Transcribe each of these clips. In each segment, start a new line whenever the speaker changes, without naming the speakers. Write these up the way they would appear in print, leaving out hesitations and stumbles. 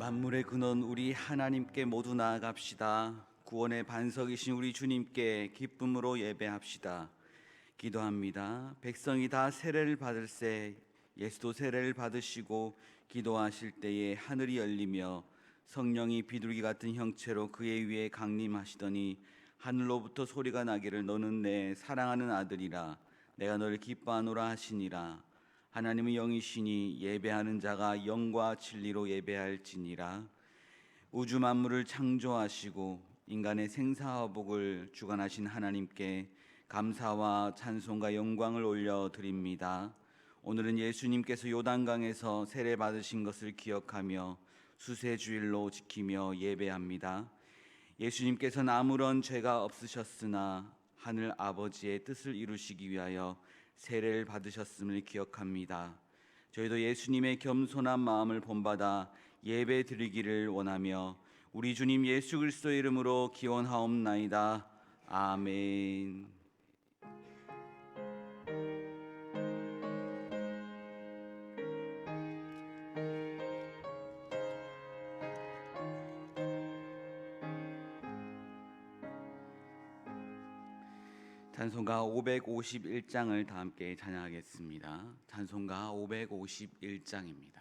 만물의 근원 우리 하나님께 모두 나아갑시다. 구원의 반석이신 우리 주님께 기쁨으로 예배합시다. 기도합니다. 백성이 다 세례를 받을세 예수도 세례를 받으시고 기도하실 때에 하늘이 열리며 성령이 비둘기 같은 형체로 그의 위에 강림하시더니 하늘로부터 소리가 나기를 너는 내 사랑하는 아들이라 내가 너를 기뻐하노라 하시니라. 하나님은 영이시니 예배하는 자가 영과 진리로 예배할지니라. 우주 만물을 창조하시고 인간의 생사화복을 주관하신 하나님께 감사와 찬송과 영광을 올려드립니다. 오늘은 예수님께서 요단강에서 세례 받으신 것을 기억하며 수세주일로 지키며 예배합니다. 예수님께서는 아무런 죄가 없으셨으나 하늘 아버지의 뜻을 이루시기 위하여 세례를 받으셨음을 기억합니다. 저희도 예수님의 겸손한 마음을 본받아 예배 드리기를 원하며 우리 주님 예수 그리스도의 이름으로 기원하옵나이다. 아멘. 찬송가 551장을 다 함께 찬양하겠습니다. 찬송가 551장입니다.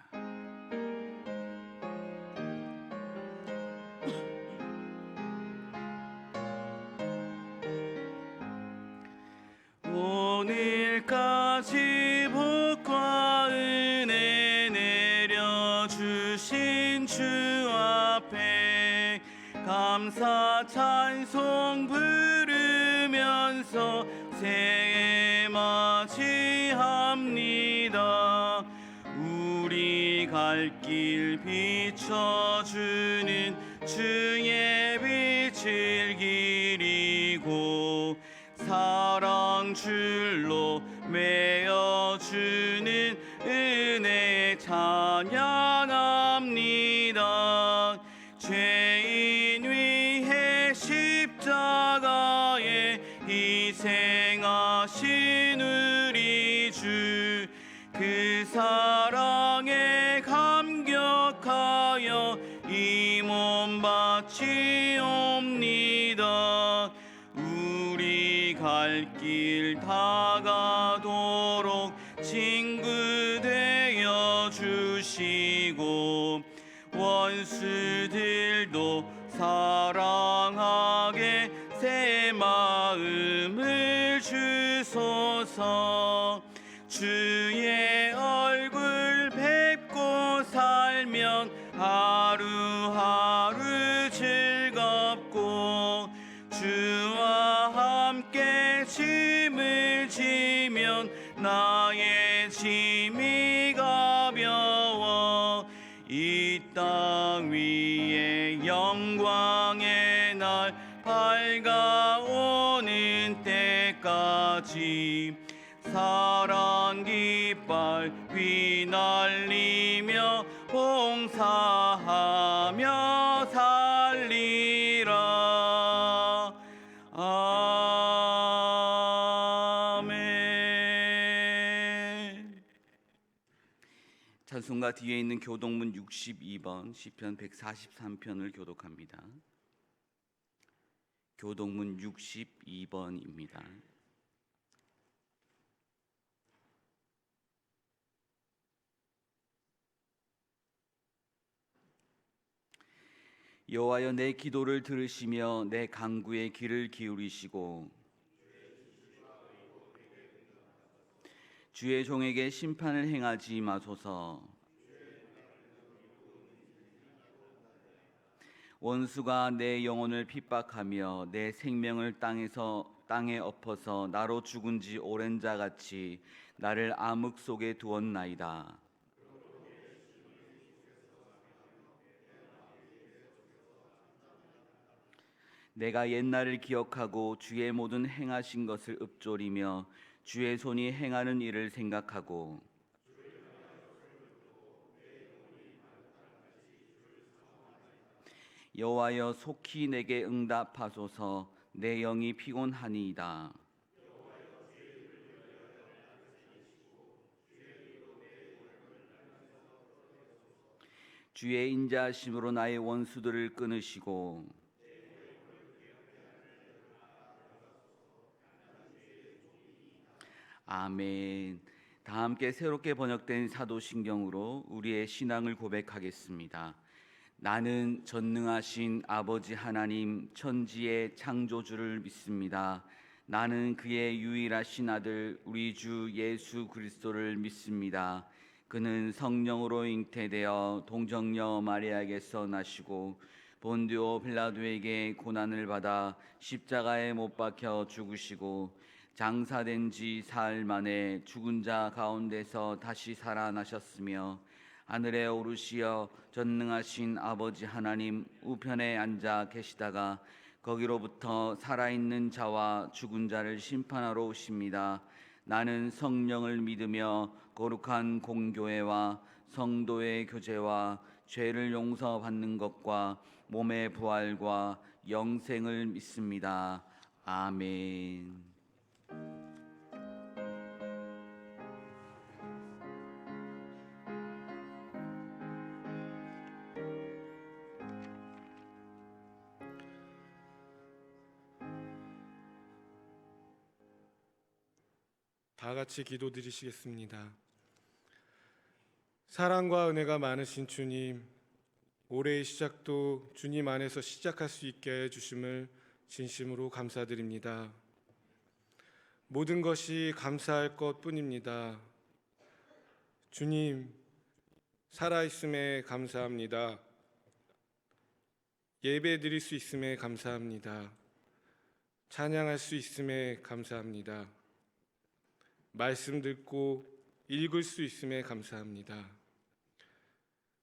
오늘까지 복과 은혜 내려주신 주 앞에 감사 찬송 부르면서 새해 맞이합니다. 우리 갈 길 비춰주는 주의 빛을 기리고 사랑 줄로 메어주는 은혜 찬양합니다. 죄인 위해 십자가에 희생하신 우리 주 그 사랑에 감격하여 이 몸 바치옵니다. 우리 갈 길 다가도록 친구 되어 주시고 원수들도 사랑하게 새 마음을 주소서. 주의 얼굴 뵙고 살면 하루하루 즐겁고 주와 함께 짐을 지면 나의 짐이 가벼워. 이 땅 위에 영광의 날 밝아오는 때까지 사랑 깃발 휘날리며 봉사하며 살리라. 아멘. 찬송가 뒤에 있는 교독문 62번 시편 143편을 교독합니다. 교독문 62번입니다. 여호와여 내 기도를 들으시며 내 간구에 귀를 기울이시고 주의 종에게 심판을 행하지 마소서. 원수가 내 영혼을 핍박하며 내 생명을 땅에 엎어서 나로 죽은 지 오랜 자같이 나를 암흑 속에 두었나이다. 내가 옛날을 기억하고 주의 모든 행하신 것을 읊조리며 주의 손이 행하는 일을 생각하고 여호와여 속히 내게 응답하소서. 내 영이 피곤하니이다. 주의 인자하심으로 나의 원수들을 끊으시고 아멘. 다 함께 새롭게 번역된 사도신경으로 우리의 신앙을 고백하겠습니다. 나는 전능하신 아버지 하나님 천지의 창조주를 믿습니다. 나는 그의 유일하신 아들 우리 주 예수 그리스도를 믿습니다. 그는 성령으로 잉태되어 동정녀 마리아에게서 나시고 본디오 빌라도에게 고난을 받아 십자가에 못 박혀 죽으시고 장사된 지 사흘 만에 죽은 자 가운데서 다시 살아나셨으며 하늘에 오르시어 전능하신 아버지 하나님 우편에 앉아 계시다가 거기로부터 살아있는 자와 죽은 자를 심판하러 오십니다. 나는 성령을 믿으며 거룩한 공교회와 성도의 교제와 죄를 용서받는 것과 몸의 부활과 영생을 믿습니다. 아멘.
다 같이 기도드리시겠습니다. 사랑과 은혜가 많으신 주님, 올해의 시작도 주님 안에서 시작할 수 있게 해주심을 진심으로 감사드립니다. 모든 것이 감사할 것뿐입니다. 주님, 살아있음에 감사합니다. 예배 드릴 수 있음에 감사합니다. 찬양할 수 있음에 감사합니다. 말씀 듣고 읽을 수 있음에 감사합니다.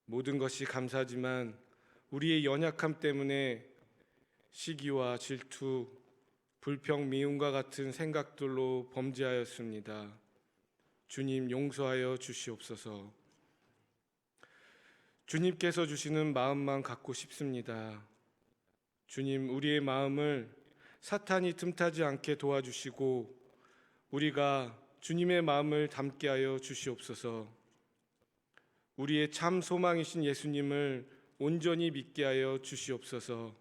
모든 것이 감사하지만 우리의 연약함 때문에 시기와 질투, 불평, 미움과 같은 생각들로 범죄하였습니다. 주님 용서하여 주시옵소서. 주님께서 주시는 마음만 갖고 싶습니다. 주님, 우리의 마음을 사탄이 틈타지 않게 도와주시고 우리가 주님의 마음을 담게 하여 주시옵소서. 우리의 참 소망이신 예수님을 온전히 믿게 하여 주시옵소서.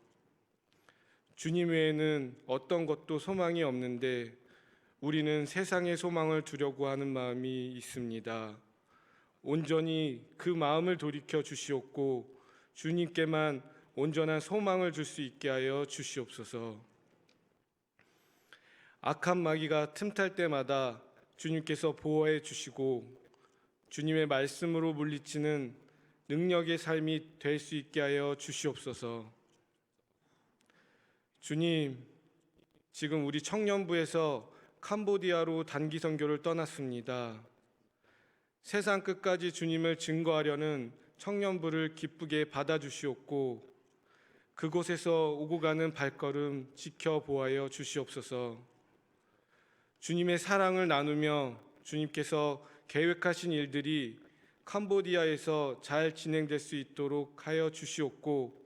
주님 외에는 어떤 것도 소망이 없는데 우리는 세상의 소망을 두려고 하는 마음이 있습니다. 온전히 그 마음을 돌이켜 주시옵고 주님께만 온전한 소망을 줄 수 있게 하여 주시옵소서. 악한 마귀가 틈탈 때마다 주님께서 보호해 주시고 주님의 말씀으로 물리치는 능력의 삶이 될 수 있게 하여 주시옵소서. 주님, 지금 우리 청년부에서 캄보디아로 단기 선교를 떠났습니다. 세상 끝까지 주님을 증거하려는 청년부를 기쁘게 받아주시옵고 그곳에서 오고 가는 발걸음 지켜보아여 주시옵소서. 주님의 사랑을 나누며 주님께서 계획하신 일들이 캄보디아에서 잘 진행될 수 있도록 하여 주시옵고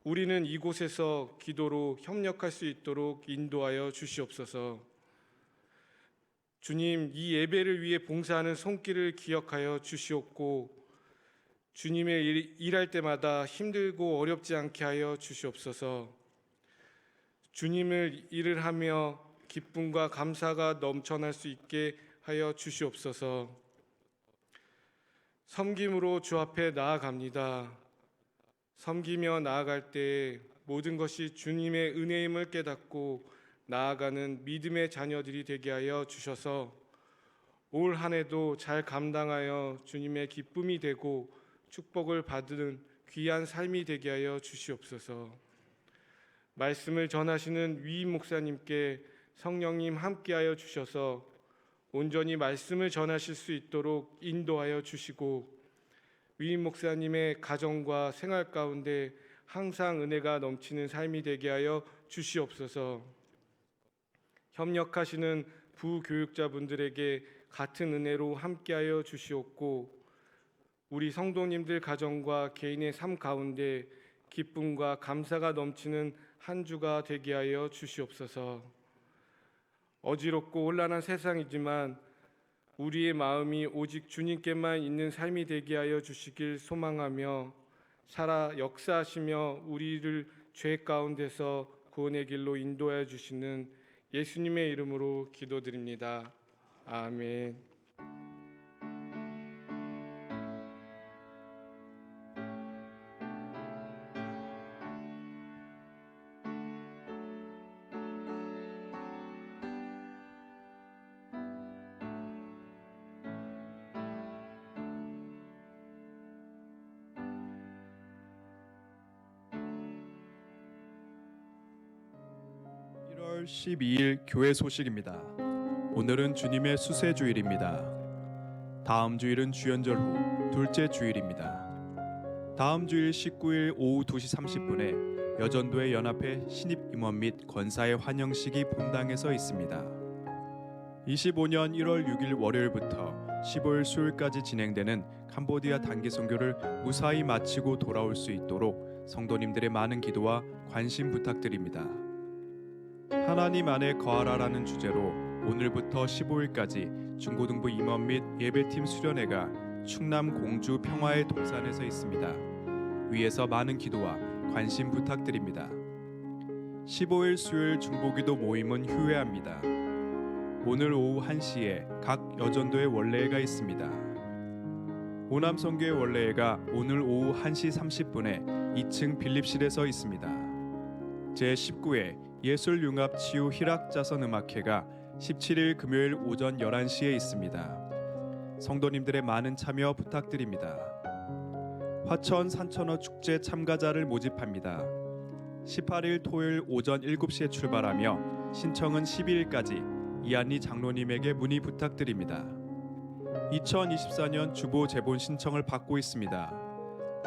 우리는 이곳에서 기도로 협력할 수 있도록 인도하여 주시옵소서. 주님, 이 예배를 위해 봉사하는 손길을 기억하여 주시옵고 주님의 일할 때마다 힘들고 어렵지 않게 하여 주시옵소서. 주님을 일을 하며 기쁨과 감사가 넘쳐날 수 있게 하여 주시옵소서. 섬김으로 주 앞에 나아갑니다. 섬기며 나아갈 때 모든 것이 주님의 은혜임을 깨닫고 나아가는 믿음의 자녀들이 되게 하여 주셔서 올 한 해도 잘 감당하여 주님의 기쁨이 되고 축복을 받는 귀한 삶이 되게 하여 주시옵소서. 말씀을 전하시는 위임 목사님께 성령님 함께하여 주셔서 온전히 말씀을 전하실 수 있도록 인도하여 주시고 위임 목사님의 가정과 생활 가운데 항상 은혜가 넘치는 삶이 되게 하여 주시옵소서. 협력하시는 부교육자분들에게 같은 은혜로 함께하여 주시옵고 우리 성도님들 가정과 개인의 삶 가운데 기쁨과 감사가 넘치는 한 주가 되게 하여 주시옵소서. 어지럽고 혼란한 세상이지만 우리의 마음이 오직 주님께만 있는 삶이 되게 하여 주시길 소망하며 살아 역사하시며 우리를 죄 가운데서 구원의 길로 인도하여 주시는 예수님의 이름으로 기도드립니다. 아멘.
(1월 12일) 교회 소식입니다. 오늘은 주님의 수세주일입니다. 다음 주일은 주연절 후 둘째 주일입니다. 다음 주일 19일 오후 2시 30분에 여전도의 연합회 신입 임원 및 권사의 환영식이 본당에서 있습니다. 25년 1월 6일 월요일부터 15일 수요일까지 진행되는 캄보디아 단기 선교를 무사히 마치고 돌아올 수 있도록 성도님들의 많은 기도와 관심 부탁드립니다. 하나님 안에 거하라라는 주제로 오늘부터 15일까지 중고등부 임원 및 예배팀 수련회가 충남 공주 평화의 동산에서 있습니다. 위에서 많은 기도와 관심 부탁드립니다. 15일 수요일 중보기도 모임은 휴회합니다. 오늘 오후 1시에 각 여전도의 원례회가 있습니다. 오남선교의 원례회가 오늘 오후 1시 30분에 2층 빌립실에서 있습니다. 제19회 예술융합치유 희락자선음악회가 17일 금요일 오전 11시에 있습니다. 성도님들의 많은 참여 부탁드립니다. 화천 산천어 축제 참가자를 모집합니다. 18일 토요일 오전 7시에 출발하며 신청은 12일까지 이한리 장로님에게 문의 부탁드립니다. 2024년 주보 제본 신청을 받고 있습니다.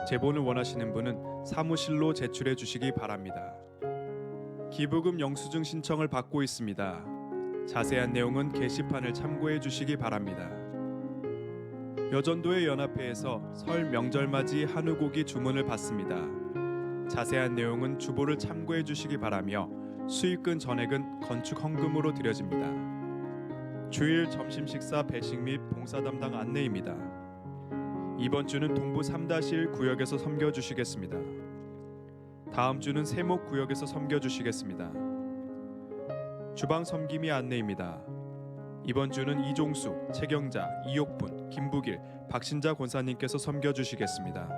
제본을 원하시는 분은 사무실로 제출해 주시기 바랍니다. 기부금 영수증 신청을 받고 있습니다. 자세한 내용은 게시판을 참고해 주시기 바랍니다. 여전도의 연합회에서 설 명절맞이 한우고기 주문을 받습니다. 자세한 내용은 주보를 참고해 주시기 바라며 수익금 전액은 건축 헌금으로 드려집니다. 주일 점심 식사 배식 및 봉사 담당 안내입니다. 이번 주는 동부 3-1 구역에서 섬겨주시겠습니다. 다음 주는 세목 구역에서 섬겨주시겠습니다. 주방 섬김이 안내입니다. 이번 주는 이종수, 최경자, 이옥분, 김부길, 박신자 권사님께서 섬겨주시겠습니다.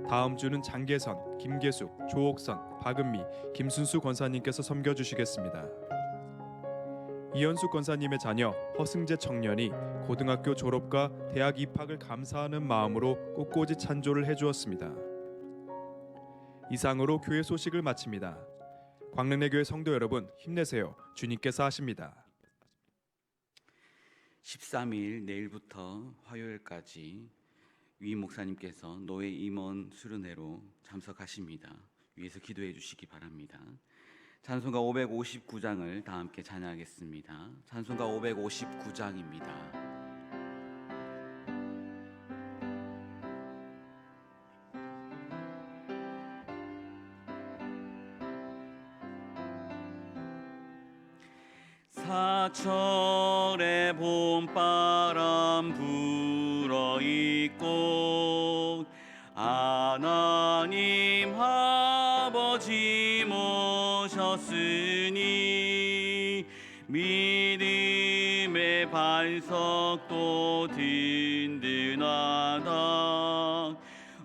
다음 주는 장계선, 김계숙, 조옥선, 박은미, 김순수 권사님께서 섬겨주시겠습니다. 이현숙 권사님의 자녀 허승재 청년이 고등학교 졸업과 대학 입학을 감사하는 마음으로 꽃꽂이 찬조를 해주었습니다. 이상으로 교회 소식을 마칩니다. 광릉내교회 성도 여러분 힘내세요. 주님께서 하십니다.
13일 내일부터 화요일까지 위 목사님께서 노예 임원 수련회로 참석하십니다. 위에서 기도해 주시기 바랍니다. 찬송가 559장을 다 함께 찬양하겠습니다. 찬송가 559장입니다. 사철의 봄바람 불어있고 하나님 아버지 모셨으니 믿음의 반석도 든든하다.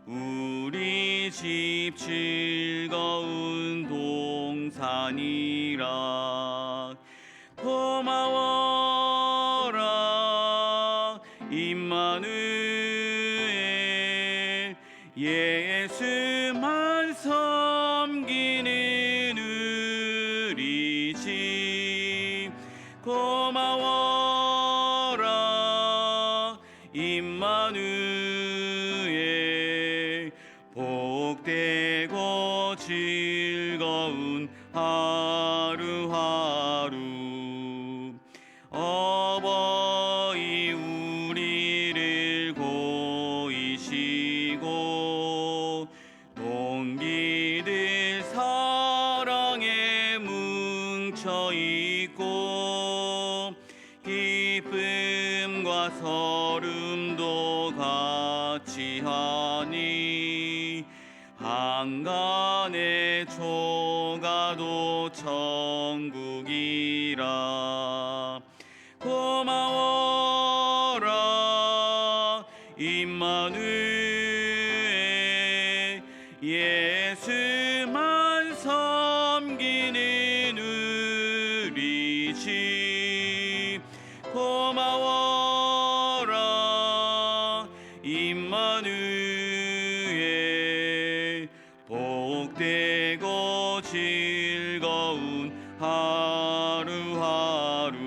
우리 집 즐거운 동산이라. 고마워라 임마누엘 예수만 섬기는 우리 집. 고마워라 임마누엘 복되고 즐거운 하루하루. 어버이 우리를 고이시고 동기들 사랑에 뭉쳐있고 기쁨과 설움도 같이 하니 만간의 조가도 천국이라. 고마워라 임마누엘, 예수만 섬기는 우리 집. 고마워라 임마누엘, 복되고 즐거운 하루하루.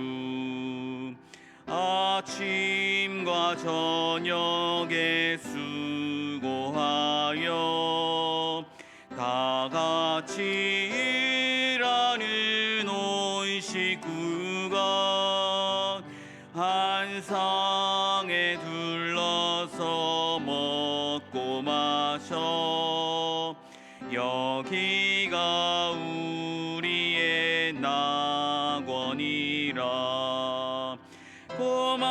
아침과 저녁에 수고하여 다 같이 일하는 온 식구가 한 상에 둘러서 먹고 마셔. 여기가 우리의 낙원이라. 고마워라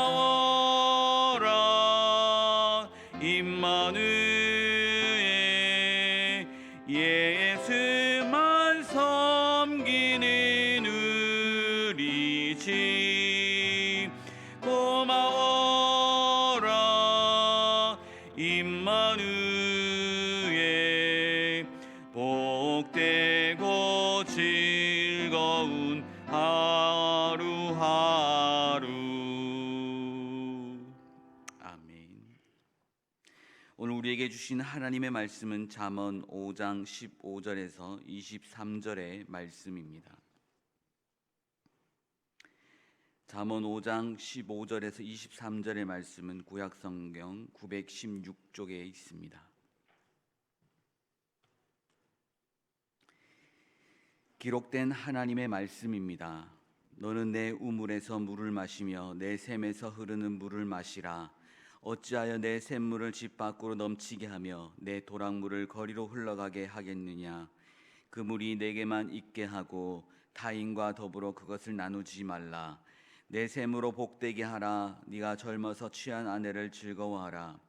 임마누엘, 예수만 섬기는 우리 집. 고마워라 임마누엘, 복되고 즐거운 하루하루. 아멘. 오늘 우리에게 주신 하나님의 말씀은 잠언 5장 15절에서 23절의 말씀입니다. 잠언 5장 15절에서 23절의 말씀은 구약성경 916쪽에 있습니다. 기록된 하나님의 말씀입니다. 너는 내 우물에서 물을 마시며 내 샘에서 흐르는 물을 마시라. 어찌하여 내 샘물을 집 밖으로 넘치게 하며 내 도랑물을 거리로 흘러가게 하겠느냐. 그 물이 내게만 있게 하고 타인과 더불어 그것을 나누지 말라. 내 샘으로 복되게 하라. 네가 젊어서 취한 아내를 즐거워하라.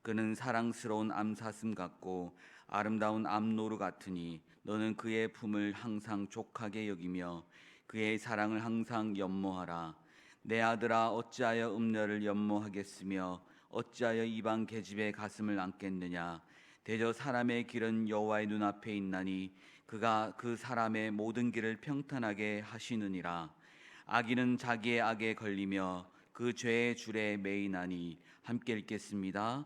그는 사랑스러운 암사슴 같고 아름다운 암노루 같으니 너는 그의 품을 항상 족하게 여기며 그의 사랑을 항상 연모하라. 내 아들아, 어찌하여 음녀를 연모하겠으며 어찌하여 이방 계집의 가슴을 안겠느냐. 대저 사람의 길은 여호와의 눈앞에 있나니 그가 그 사람의 모든 길을 평탄하게 하시느니라. 악인은 자기의 악에 걸리며 그 죄의 줄에 매이나니. 함께 읽겠습니다.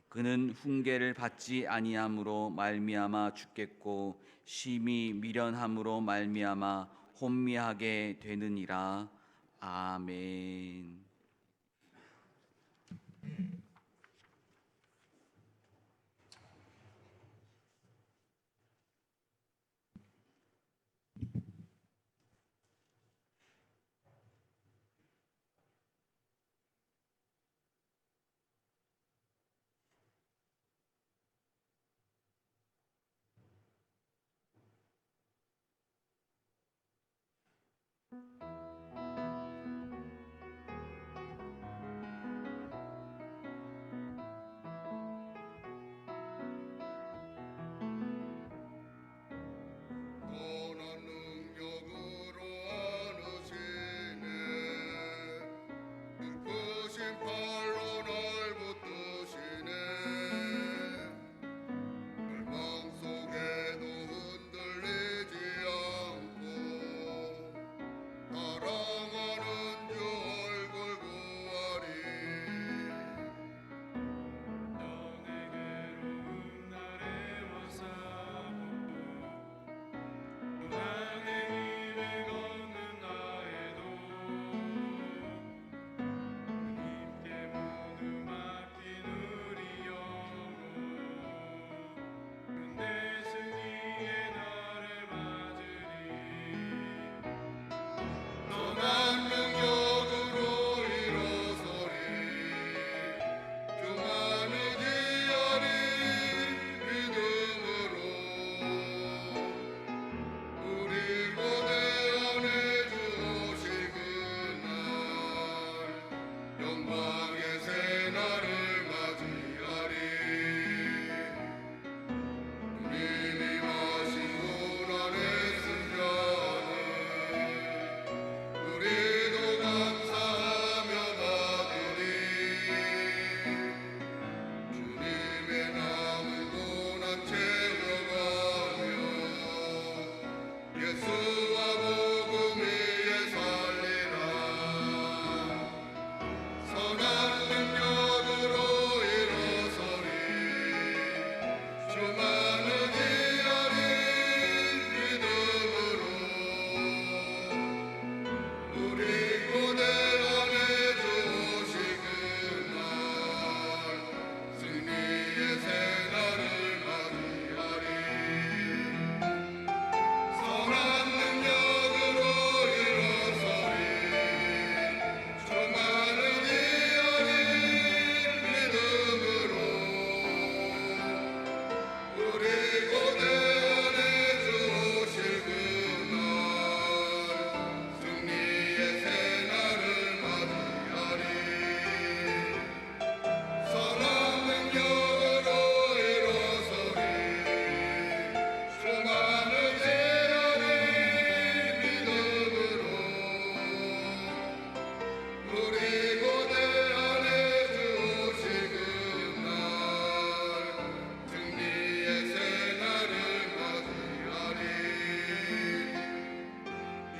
그는 훈계를 받지 아니함으로 말미암아 죽겠고 심히 미련함으로 말미암아 혼미하게 되느니라. 아멘.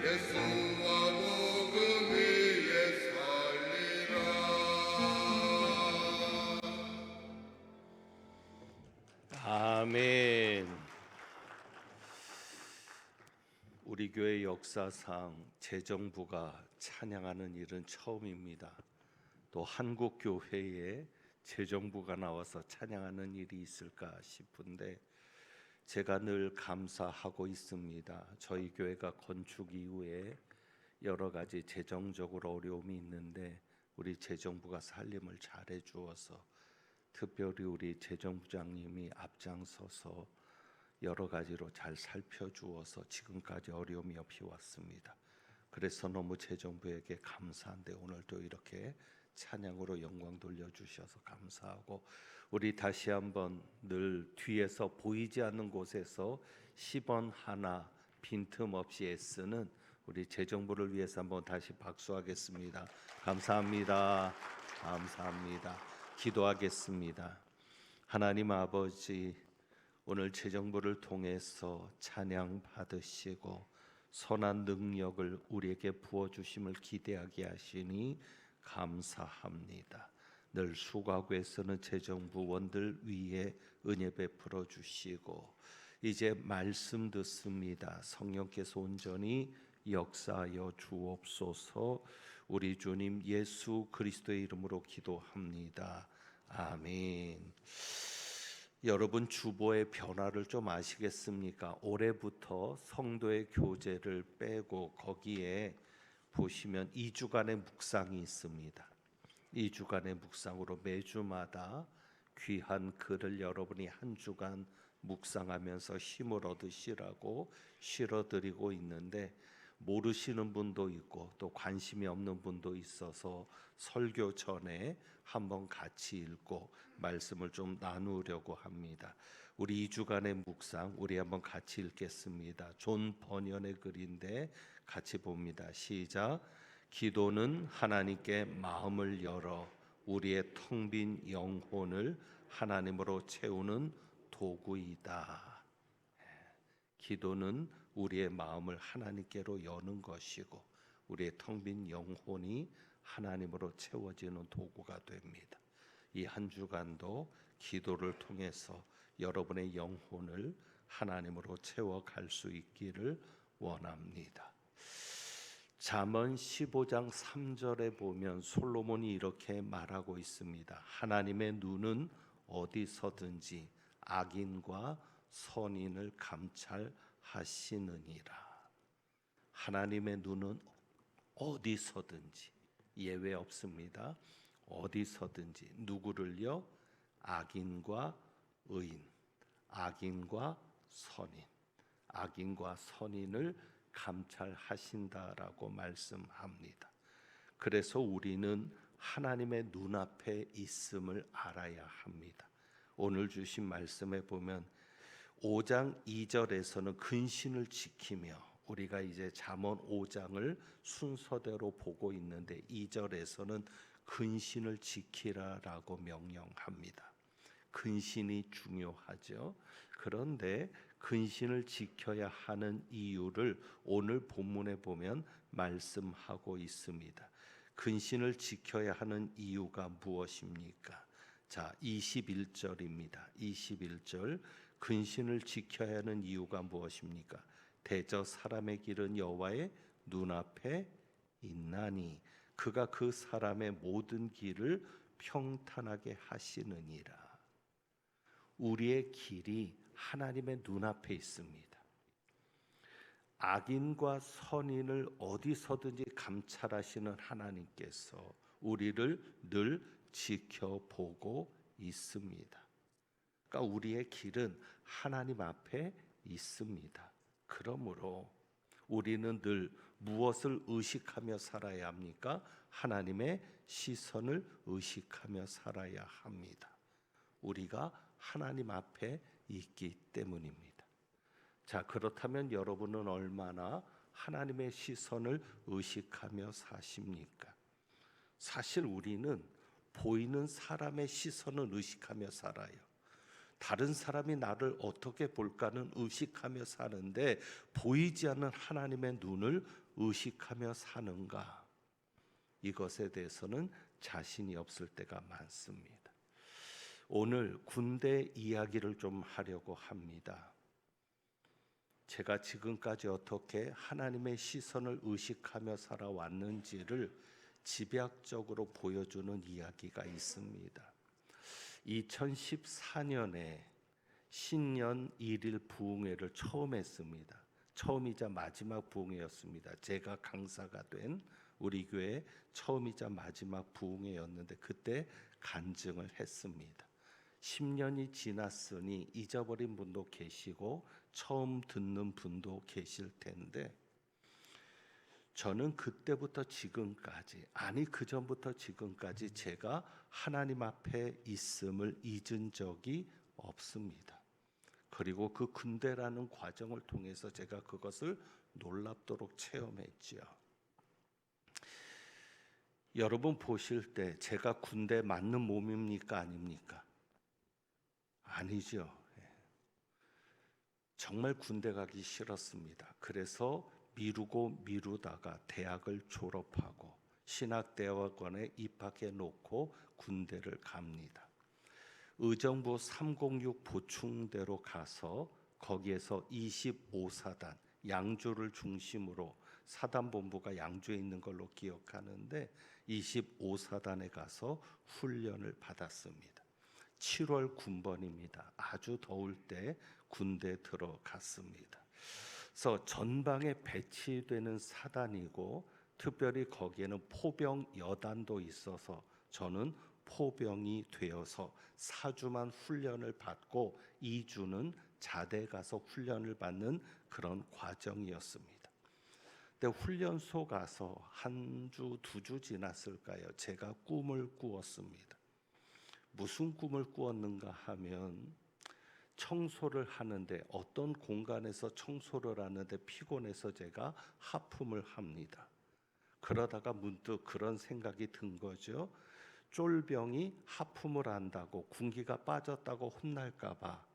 예수와 복음 위에 살리라.
아멘. 우리 교회 역사상 재정부가 찬양하는 일은 처음입니다. 또 한국 교회에 재정부가 나와서 찬양하는 일이 있을까 싶은데 제가 늘 감사하고 있습니다. 저희 교회가 건축 이후에 여러 가지 재정적으로 어려움이 있는데 우리 재정부가 살림을 잘해 주어서 특별히 우리 재정부장님이 앞장서서 여러 가지로 잘 살펴주어서 지금까지 어려움이 없이 왔습니다. 그래서 너무 재정부에게 감사한데 오늘도 이렇게 찬양으로 영광 돌려주셔서 감사하고 우리 다시 한번 늘 뒤에서 보이지 않는 곳에서 10원 하나 빈틈없이 애쓰는 우리 재정부를 위해서 한번 다시 박수하겠습니다. 감사합니다. 감사합니다. 기도하겠습니다. 하나님 아버지, 오늘 재정부를 통해서 찬양 받으시고 선한 능력을 우리에게 부어주심을 기대하게 하시니 감사합니다. 늘 수고하고 애쓰는 재정부원들 위에 은혜 베풀어 주시고 이제 말씀 듣습니다. 성령께서 온전히 역사하여 주옵소서. 우리 주님 예수 그리스도의 이름으로 기도합니다. 아멘. 여러분 주보의 변화를 좀 아시겠습니까? 올해부터 성도의 교제를 빼고 거기에 보시면 2주간의 묵상이 있습니다. 2주간의 묵상으로 매주마다 귀한 글을 여러분이 한 주간 묵상하면서 힘을 얻으시라고 실어드리고 있는데 모르시는 분도 있고 또 관심이 없는 분도 있어서 설교 전에 한번 같이 읽고 말씀을 좀 나누려고 합니다. 우리 2주간의 묵상 우리 한번 같이 읽겠습니다. 존 버년의 글인데 같이 봅니다. 시작. 기도는 하나님께 마음을 열어 우리의 텅 빈 영혼을 하나님으로 채우는 도구이다. 기도는 우리의 마음을 하나님께로 여는 것이고 우리의 텅 빈 영혼이 하나님으로 채워지는 도구가 됩니다. 이 한 주간도 기도를 통해서 여러분의 영혼을 하나님으로 채워갈 수 있기를 원합니다. 잠언 15장 3절에 보면 솔로몬이 이렇게 말하고 있습니다. 하나님의 눈은 어디서든지 악인과 선인을 감찰하시느니라. 하나님의 눈은 어디서든지 예외 없습니다. 어디서든지 누구를요? 악인과 의인, 악인과 선인, 악인과 선인을 감찰하신다라고 말씀합니다. 그래서 우리는 하나님의 눈앞에 있음을 알아야 합니다. 오늘 주신 말씀에 보면 5장 2절에서는 근신을 지키며 우리가 이제 잠언 5장을 순서대로 보고 있는데 2절에서는 근신을 지키라라고 명령합니다. 근신이 중요하죠. 그런데 근신을 지켜야 하는 이유를 오늘 본문에 보면 말씀하고 있습니다. 근신을 지켜야 하는 이유가 무엇입니까? 자, 21절입니다. 21절. 근신을 지켜야 하는 이유가 무엇입니까? 대저 사람의 길은 여호와의 눈앞에 있나니 그가 그 사람의 모든 길을 평탄하게 하시느니라. 우리의 길이 하나님의 눈앞에 있습니다. 악인과 선인을 어디서든지 감찰하시는 하나님께서 우리를 늘 지켜보고 있습니다. 그러니까 우리의 길은 하나님 앞에 있습니다. 그러므로 우리는 늘 무엇을 의식하며 살아야 합니까? 하나님의 시선을 의식하며 살아야 합니다. 우리가 하나님 앞에 있기 때문입니다. 자, 그렇다면 여러분은 얼마나 하나님의 시선을 의식하며 사십니까? 사실 우리는 보이는 사람의 시선을 의식하며 살아요. 다른 사람이 나를 어떻게 볼까는 의식하며 사는데 보이지 않는 하나님의 눈을 의식하며 사는가? 이것에 대해서는 자신이 없을 때가 많습니다. 오늘 군대 이야기를 좀 하려고 합니다. 제가 지금까지 어떻게 하나님의 시선을 의식하며 살아왔는지를 집약적으로 보여주는 이야기가 있습니다. 2014년에 신년 1일 부흥회를 처음 했습니다. 처음이자 마지막 부흥회였습니다. 제가 강사가 된 우리 교회 처음이자 마지막 부흥회였는데 그때 간증을 했습니다. 10년이 지났으니 잊어버린 분도 계시고 처음 듣는 분도 계실 텐데 저는 그때부터 지금까지, 아니 그전부터 지금까지 제가 하나님 앞에 있음을 잊은 적이 없습니다. 그리고 그 군대라는 과정을 통해서 제가 그것을 놀랍도록 체험했지요. 여러분 보실 때 제가 군대 맞는 몸입니까 아닙니까? 아니죠. 정말 군대 가기 싫었습니다. 그래서 미루다가 대학을 졸업하고 신학대학원에 입학해 놓고 군대를 갑니다. 의정부 306 보충대로 가서 거기에서 25사단 양주를 중심으로 사단본부가 양주에 있는 걸로 기억하는데 25사단에 가서 훈련을 받았습니다. 7월 군번입니다. 아주 더울 때 군대 들어갔습니다. 그래서 전방에 배치되는 사단이고 특별히 거기에는 포병 여단도 있어서 저는 포병이 되어서 4주만 훈련을 받고 2주는 자대 가서 훈련을 받는 그런 과정이었습니다. 근데 훈련소 가서 한 주, 2주 지났을까요? 제가 꿈을 꾸었습니다. 무슨 꿈을 꾸었는가 하면 청소를 하는데 어떤 공간에서 청소를 하는데 피곤해서 제가 하품을 합니다. 그러다가 문득 그런 생각이 든 거죠. 쫄병이 하품을 한다고 군기가 빠졌다고 혼날까 봐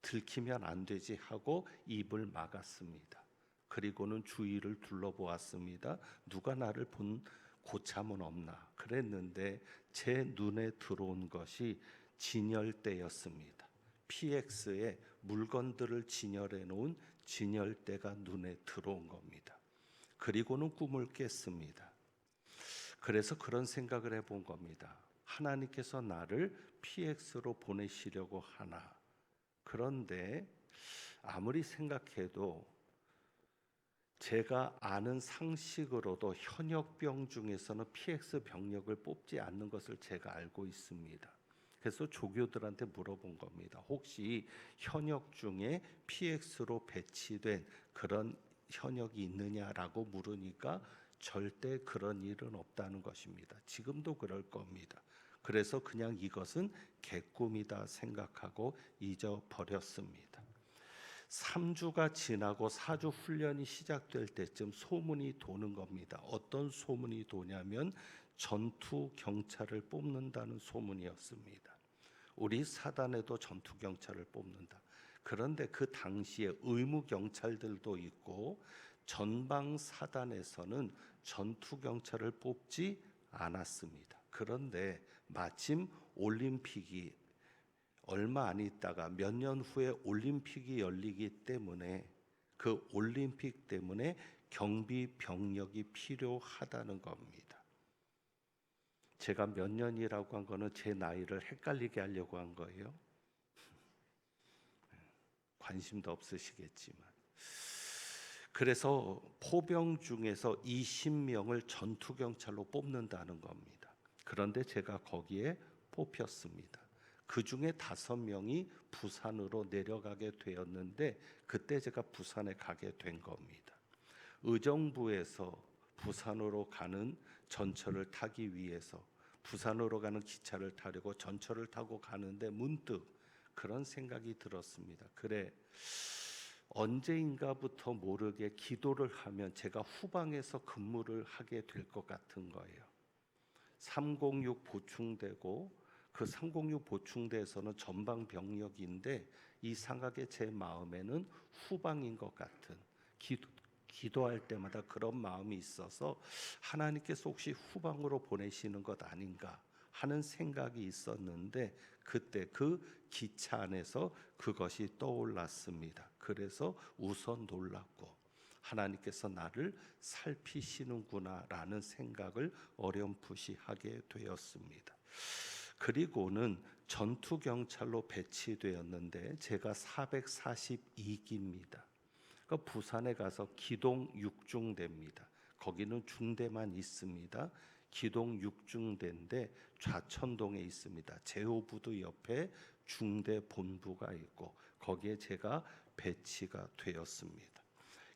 들키면 안 되지 하고 입을 막았습니다. 그리고는 주위를 둘러보았습니다. 누가 나를 본 고참은 없나 그랬는데 제 눈에 들어온 것이 진열대였습니다. PX에 물건들을 진열해 놓은 진열대가 눈에 들어온 겁니다. 그리고는 꿈을 깼습니다. 그래서 그런 생각을 해본 겁니다. 하나님께서 나를 PX로 보내시려고 하나. 그런데 아무리 생각해도 제가 아는 상식으로도 현역병 중에서는 PX 병력을 뽑지 않는 것을 제가 알고 있습니다. 그래서 조교들한테 물어본 겁니다. 혹시 현역 중에 PX로 배치된 그런 현역이 있느냐라고 물으니까 절대 그런 일은 없다는 것입니다. 지금도 그럴 겁니다. 그래서 그냥 이것은 개꿈이다 생각하고 잊어버렸습니다. 3주가 지나고 4주 훈련이 시작될 때쯤 소문이 도는 겁니다. 어떤 소문이 도냐면 전투 경찰을 뽑는다는 소문이었습니다. 우리 사단에도 전투 경찰을 뽑는다. 그런데 그 당시에 의무 경찰들도 있고 전방 사단에서는 전투 경찰을 뽑지 않았습니다. 그런데 마침 올림픽이 얼마 안 있다가 몇 년 후에 올림픽이 열리기 때문에 그 올림픽 때문에 경비 병력이 필요하다는 겁니다. 제가 몇 년이라고 한 거는 제 나이를 헷갈리게 하려고 한 거예요. 관심도 없으시겠지만. 그래서 포병 중에서 20명을 전투경찰로 뽑는다는 겁니다. 그런데 제가 거기에 뽑혔습니다. 그 중에 5명이 부산으로 내려가게 되었는데 그때 제가 부산에 가게 된 겁니다. 의정부에서 부산으로 가는 전철을 타기 위해서 부산으로 가는 기차를 타려고 전철을 타고 가는데 문득 그런 생각이 들었습니다. 그래, 언제인가부터 모르게 기도를 하면 제가 후방에서 근무를 하게 될 것 같은 거예요. 306 보충되고 그 306 보충대에서는 전방 병력인데 이상하게 제 마음에는 후방인 것 같은 기도할 때마다 그런 마음이 있어서 하나님께서 혹시 후방으로 보내시는 것 아닌가 하는 생각이 있었는데 그때 그 기차 안에서 그것이 떠올랐습니다. 그래서 우선 놀랐고 하나님께서 나를 살피시는구나라는 생각을 어렴풋이 하게 되었습니다. 그리고는 전투 경찰로 배치되었는데 제가 442기입니다. 그러니까 부산에 가서 기동 6중대입니다. 거기는 중대만 있습니다. 기동 6중대인데 좌천동에 있습니다. 제호부두 옆에 중대 본부가 있고 거기에 제가 배치가 되었습니다.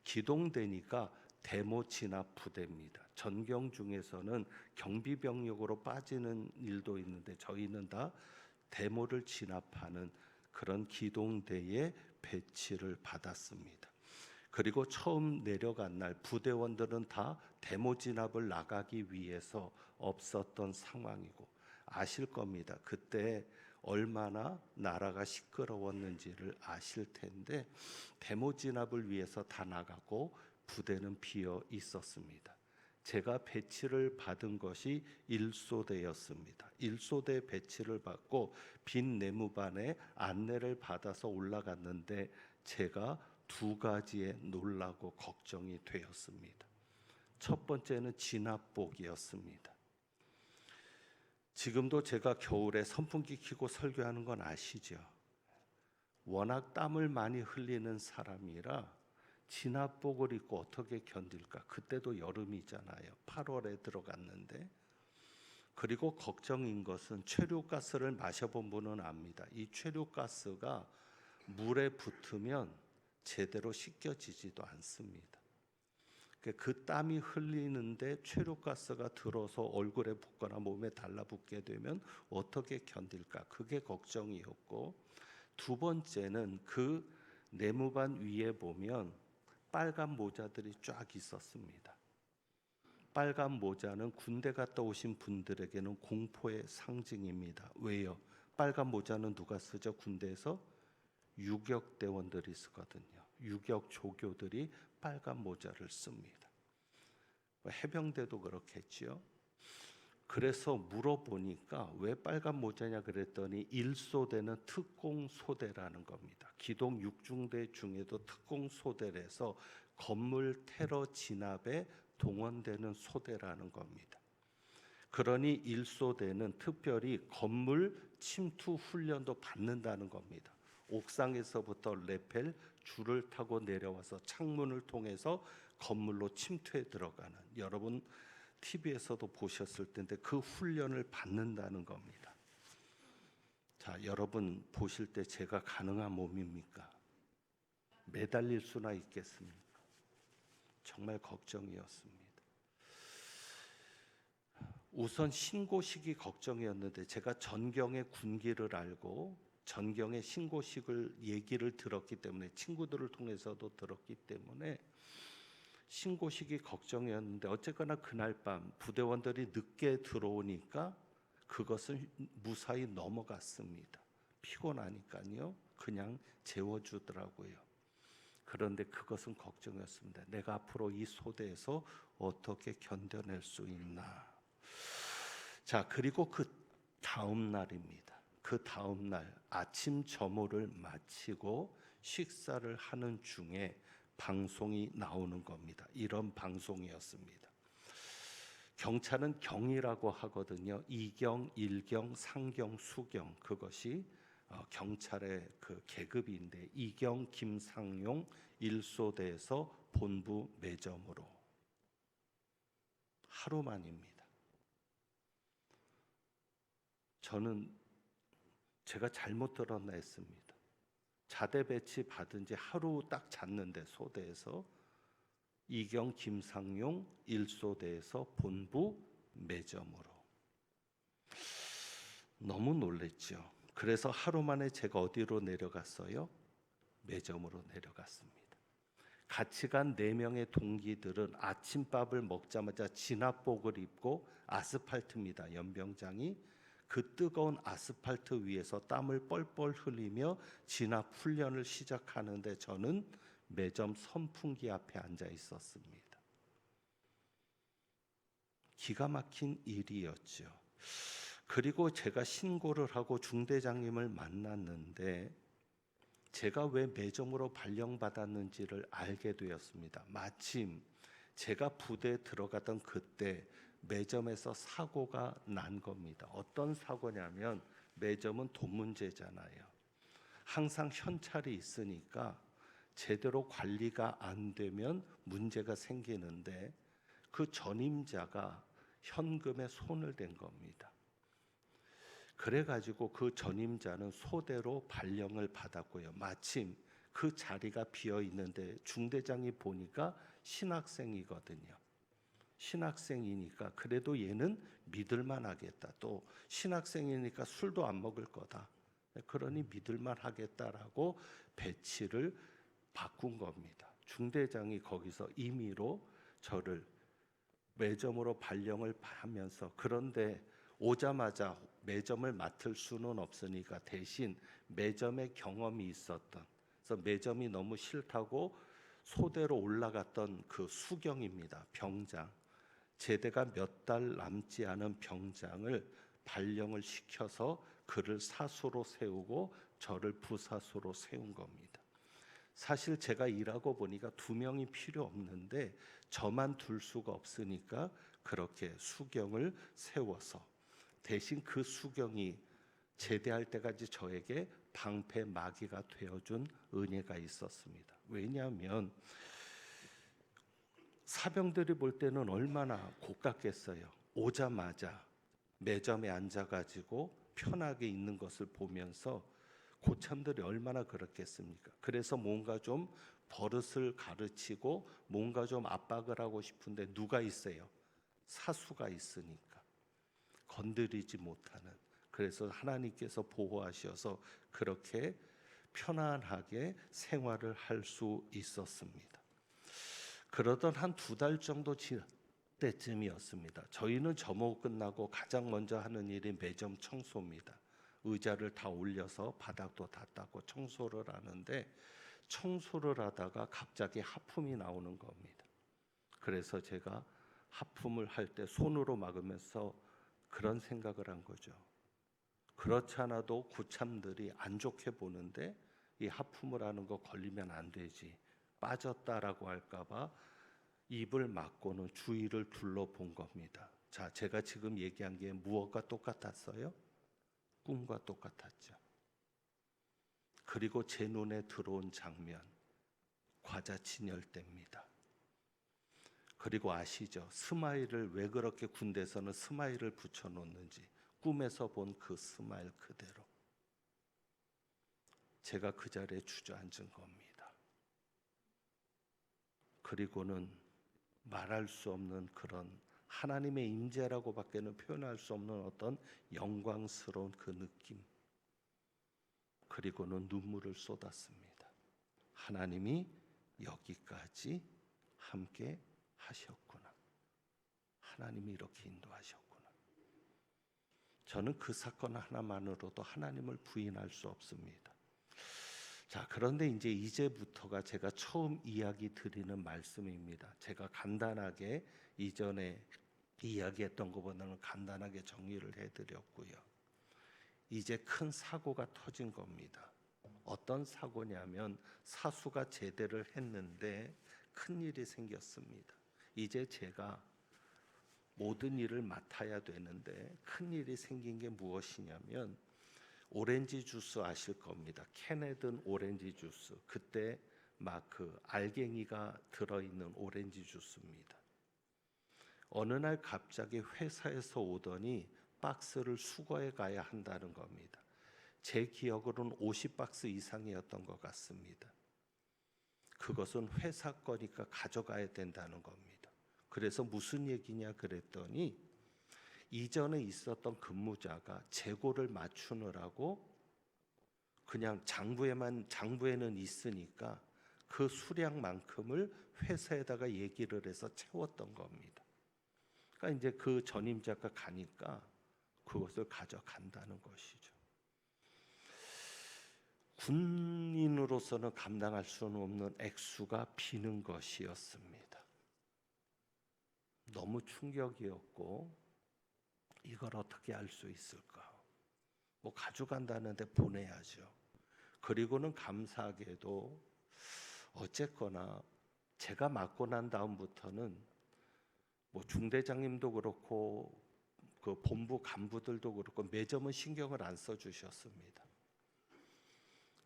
기동대니까 대모 진압 부대입니다. 전경 중에서는 경비병력으로 빠지는 일도 있는데 저희는 다 대모를 진압하는 그런 기동대에 배치를 받았습니다. 그리고 처음 내려간 날 부대원들은 다 대모 진압을 나가기 위해서 없었던 상황이고 아실 겁니다. 그때 얼마나 나라가 시끄러웠는지를 아실 텐데 대모 진압을 위해서 다 나가고 부대는 비어 있었습니다. 제가 배치를 받은 것이 1소대였습니다. 1소대 배치를 받고 빈 내무반에 안내를 받아서 올라갔는데 제가 두 가지에 놀라고 걱정이 되었습니다. 첫 번째는 진압복이었습니다. 지금도 제가 겨울에 선풍기 켜고 설교하는 건 아시죠? 워낙 땀을 많이 흘리는 사람이라 진압복을 입고 어떻게 견딜까? 그때도 여름이잖아요. 8월에 들어갔는데 그리고 걱정인 것은 최루가스를 마셔본 분은 압니다. 이 최루가스가 물에 붙으면 제대로 씻겨지지도 않습니다. 그 땀이 흘리는데 최루가스가 들어서 얼굴에 붙거나 몸에 달라붙게 되면 어떻게 견딜까? 그게 걱정이었고 두 번째는 그 내무반 위에 보면 빨간 모자들이 쫙 있었습니다. 빨간 모자는 군대 갔다 오신 분들에게는 공포의 상징입니다. 왜요? 빨간 모자는 누가 쓰죠? 군대에서 유격대원들이 쓰거든요. 유격 조교들이 빨간 모자를 씁니다. 해병대도 그렇겠지요. 그래서 물어보니까 왜 빨간 모자냐 그랬더니 1소대는 특공소대라는 겁니다. 기동 6중대 중에도 특공소대라서 건물 테러 진압에 동원되는 소대라는 겁니다. 그러니 1소대는 특별히 건물 침투 훈련도 받는다는 겁니다. 옥상에서부터 레펠 줄을 타고 내려와서 창문을 통해서 건물로 침투해 들어가는, 여러분 TV에서도 보셨을 텐데 그 훈련을 받는다는 겁니다. 자, 여러분 보실 때 제가 가능한 몸입니까? 매달릴 수나 있겠습니까? 정말 걱정이었습니다. 우선 신고식이 걱정이었는데 제가 전경의 군기를 알고 전경의 신고식을 얘기를 들었기 때문에 친구들을 통해서도 들었기 때문에 신고식이 걱정이었는데 어쨌거나 그날 밤 부대원들이 늦게 들어오니까 그것은 무사히 넘어갔습니다. 피곤하니까요. 그냥 재워주더라고요. 그런데 그것은 걱정이었습니다. 내가 앞으로 이 소대에서 어떻게 견뎌낼 수 있나. 자, 그리고 그 다음 날입니다. 그 다음 날 아침 점호를 마치고 식사를 하는 중에 방송이 나오는 겁니다. 이런 방송이었습니다. 경찰은 경이라고 하거든요. 2경, 1경, 상경, 수경, 그것이 경찰의 그 계급인데 2경 김상용 1소대에서 본부 매점으로 하루만입니다. 저는 제가 잘못 들었나 했습니다. 자대 배치 받은 지 하루 딱 잤는데 소대에서 2경 김상용 1소대에서 본부 매점으로. 너무 놀랬죠. 그래서 하루 만에 제가 어디로 내려갔어요? 매점으로 내려갔습니다. 같이 간 4명의 동기들은 아침밥을 먹자마자 진압복을 입고 아스팔트입니다. 연병장이. 그 뜨거운 아스팔트 위에서 땀을 뻘뻘 흘리며 진압 훈련을 시작하는데 저는 매점 선풍기 앞에 앉아 있었습니다. 기가 막힌 일이었죠. 그리고 제가 신고를 하고 중대장님을 만났는데 제가 왜 매점으로 발령받았는지를 알게 되었습니다. 마침 제가 부대에 들어가던 그때 매점에서 사고가 난 겁니다. 어떤 사고냐면 매점은 돈 문제잖아요. 항상 현찰이 있으니까 제대로 관리가 안 되면 문제가 생기는데 그 전임자가 현금에 손을 댄 겁니다. 그래가지고 그 전임자는 소대로 발령을 받았고요. 마침 그 자리가 비어 있는데 중대장이 보니까 신학생이거든요. 신학생이니까 그래도 얘는 믿을만 하겠다. 또 신학생이니까 술도 안 먹을 거다. 그러니 믿을만 하겠다라고 배치를 바꾼 겁니다. 중대장이 거기서 임의로 저를 매점으로 발령을 하면서, 그런데 오자마자 매점을 맡을 수는 없으니까 대신 매점의 경험이 있었던, 그래서 매점이 너무 싫다고 소대로 올라갔던 그 수경입니다. 병장. 제대가 몇 달 남지 않은 병장을 발령을 시켜서 그를 사수로 세우고 저를 부사수로 세운 겁니다. 사실 제가 일하고 보니까 2명이 필요 없는데 저만 둘 수가 없으니까 그렇게 수경을 세워서, 대신 그 수경이 제대할 때까지 저에게 방패 마귀가 되어준 은혜가 있었습니다. 왜냐하면 사병들이 볼 때는 얼마나 고깝겠어요. 오자마자 매점에 앉아가지고 편하게 있는 것을 보면서 고참들이 얼마나 그렇겠습니까? 그래서 뭔가 좀 버릇을 가르치고 뭔가 좀 압박을 하고 싶은데 누가 있어요? 사수가 있으니까 건드리지 못하는. 그래서 하나님께서 보호하셔서 그렇게 편안하게 생활을 할 수 있었습니다. 그러던 한 2달 정도 때쯤이었습니다. 저희는 점호 끝나고 가장 먼저 하는 일이 매점 청소입니다. 의자를 다 올려서 바닥도 다 닦고 청소를 하는데, 청소를 하다가 갑자기 하품이 나오는 겁니다. 그래서 제가 하품을 할 때 손으로 막으면서 그런 생각을 한 거죠. 그렇지 않아도 구참들이 안 좋게 보는데 이 하품을 하는 거 걸리면 안 되지, 빠졌다라고 할까봐 입을 막고는 주위를 둘러본 겁니다. 자, 제가 지금 얘기한 게 무엇과 똑같았어요? 꿈과 똑같았죠. 그리고 제 눈에 들어온 장면, 과자 진열 때입니다. 그리고 아시죠? 스마일을 왜 그렇게 군대에서는 스마일을 붙여놓는지, 꿈에서 본 그 스마일 그대로 제가 그 자리에 주저앉은 겁니다. 그리고는 말할 수 없는 그런 하나님의 임재라고밖에는 표현할 수 없는 어떤 영광스러운 그 느낌, 그리고는 눈물을 쏟았습니다. 하나님이 여기까지 함께 하셨구나. 하나님이 이렇게 인도하셨구나. 저는 그 사건 하나만으로도 하나님을 부인할 수 없습니다. 자, 그런데 이제부터가 제가 처음 이야기 드리는 말씀입니다. 제가 간단하게 이전에 이야기했던 것보다는 간단하게 정리를 해드렸고요. 이제 큰 사고가 터진 겁니다. 어떤 사고냐면 사수가 제대를 했는데 큰 일이 생겼습니다. 이제 제가 모든 일을 맡아야 되는데 큰 일이 생긴 게 무엇이냐면, 오렌지 주스 아실 겁니다. 캔에 든 오렌지 주스. 그때 막 그 알갱이가 들어있는 오렌지 주스입니다. 어느 날 갑자기 회사에서 오더니 박스를 수거해 가야 한다는 겁니다. 제 기억으로는 50박스 이상이었던 것 같습니다. 그것은 회사 거니까 가져가야 된다는 겁니다. 그래서 무슨 얘기냐 그랬더니, 이전에 있었던 근무자가 재고를 맞추느라고 그냥 장부에는 있으니까 그 수량만큼을 회사에다가 얘기를 해서 채웠던 겁니다. 그러니까 이제 그 전임자가 가니까 그것을 가져간다는 것이죠. 군인으로서는 감당할 수는 없는 액수가 비는 것이었습니다. 너무 충격이었고 이걸 어떻게 할 수 있을까? 뭐 가져간다는데 보내야죠. 그리고는 감사하게도 어쨌거나 제가 맡고 난 다음부터는 뭐 중대장님도 그렇고 그 본부 간부들도 그렇고 매점은 신경을 안 써주셨습니다.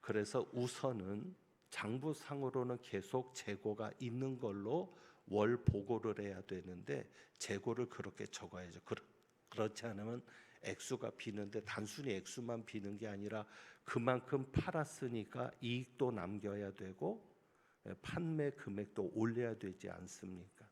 그래서 우선은 장부상으로는 계속 재고가 있는 걸로 월 보고를 해야 되는데 재고를 그렇게 적어야죠. 그렇지 않으면 액수가 비는데 단순히 액수만 비는 게 아니라 그만큼 팔았으니까 이익도 남겨야 되고 판매 금액도 올려야 되지 않습니까?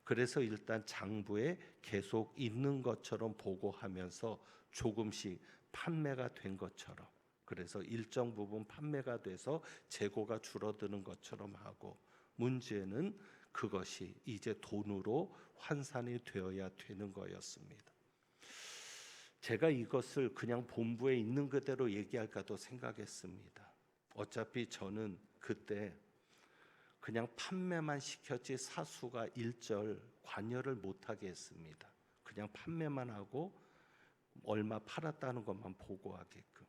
그래서 일단 장부에 계속 있는 것처럼 보고하면서 조금씩 판매가 된 것처럼, 그래서 일정 부분 판매가 돼서 재고가 줄어드는 것처럼 하고, 문제는 그것이 이제 돈으로 환산이 되어야 되는 거였습니다. 제가 이것을 그냥 본부에 있는 그대로 얘기할까도 생각했습니다. 어차피 저는 그때 그냥 판매만 시켰지 사수가 일절 관여를 못하게 했습니다. 그냥 판매만 하고 얼마 팔았다는 것만 보고하게끔.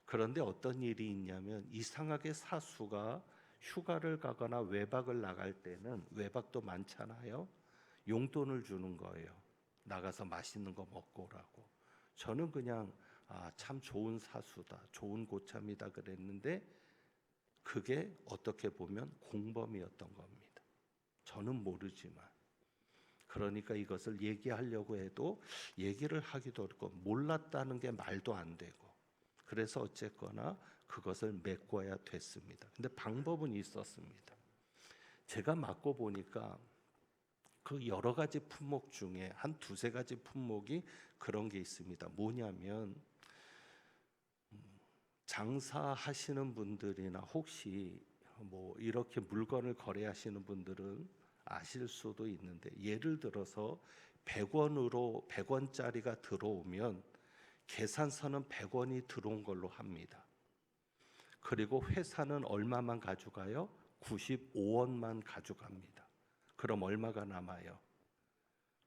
그런데 어떤 일이 있냐면 이상하게 사수가 휴가를 가거나 외박을 나갈 때는, 외박도 많잖아요, 용돈을 주는 거예요. 나가서 맛있는 거 먹고 오라고. 저는 그냥 참 좋은 사수다, 좋은 고참이다 그랬는데 그게 어떻게 보면 공범이었던 겁니다. 저는 모르지만. 그러니까 이것을 얘기하려고 해도 얘기를 하기도 어렵고 몰랐다는 게 말도 안 되고, 그래서 어쨌거나 그것을 메꿔야 됐습니다. 근데 방법은 있었습니다. 제가 맡고 보니까 그 여러 가지 품목 중에 한 두세 가지 품목이 그런 게 있습니다. 뭐냐면 장사하시는 분들이나 혹시 뭐 이렇게 물건을 거래하시는 분들은 아실 수도 있는데, 예를 들어서 100원으로 100원짜리가 들어오면 계산서는 100원이 들어온 걸로 합니다. 그리고 회사는 얼마만 가져가요? 95원만 가져갑니다. 그럼 얼마가 남아요?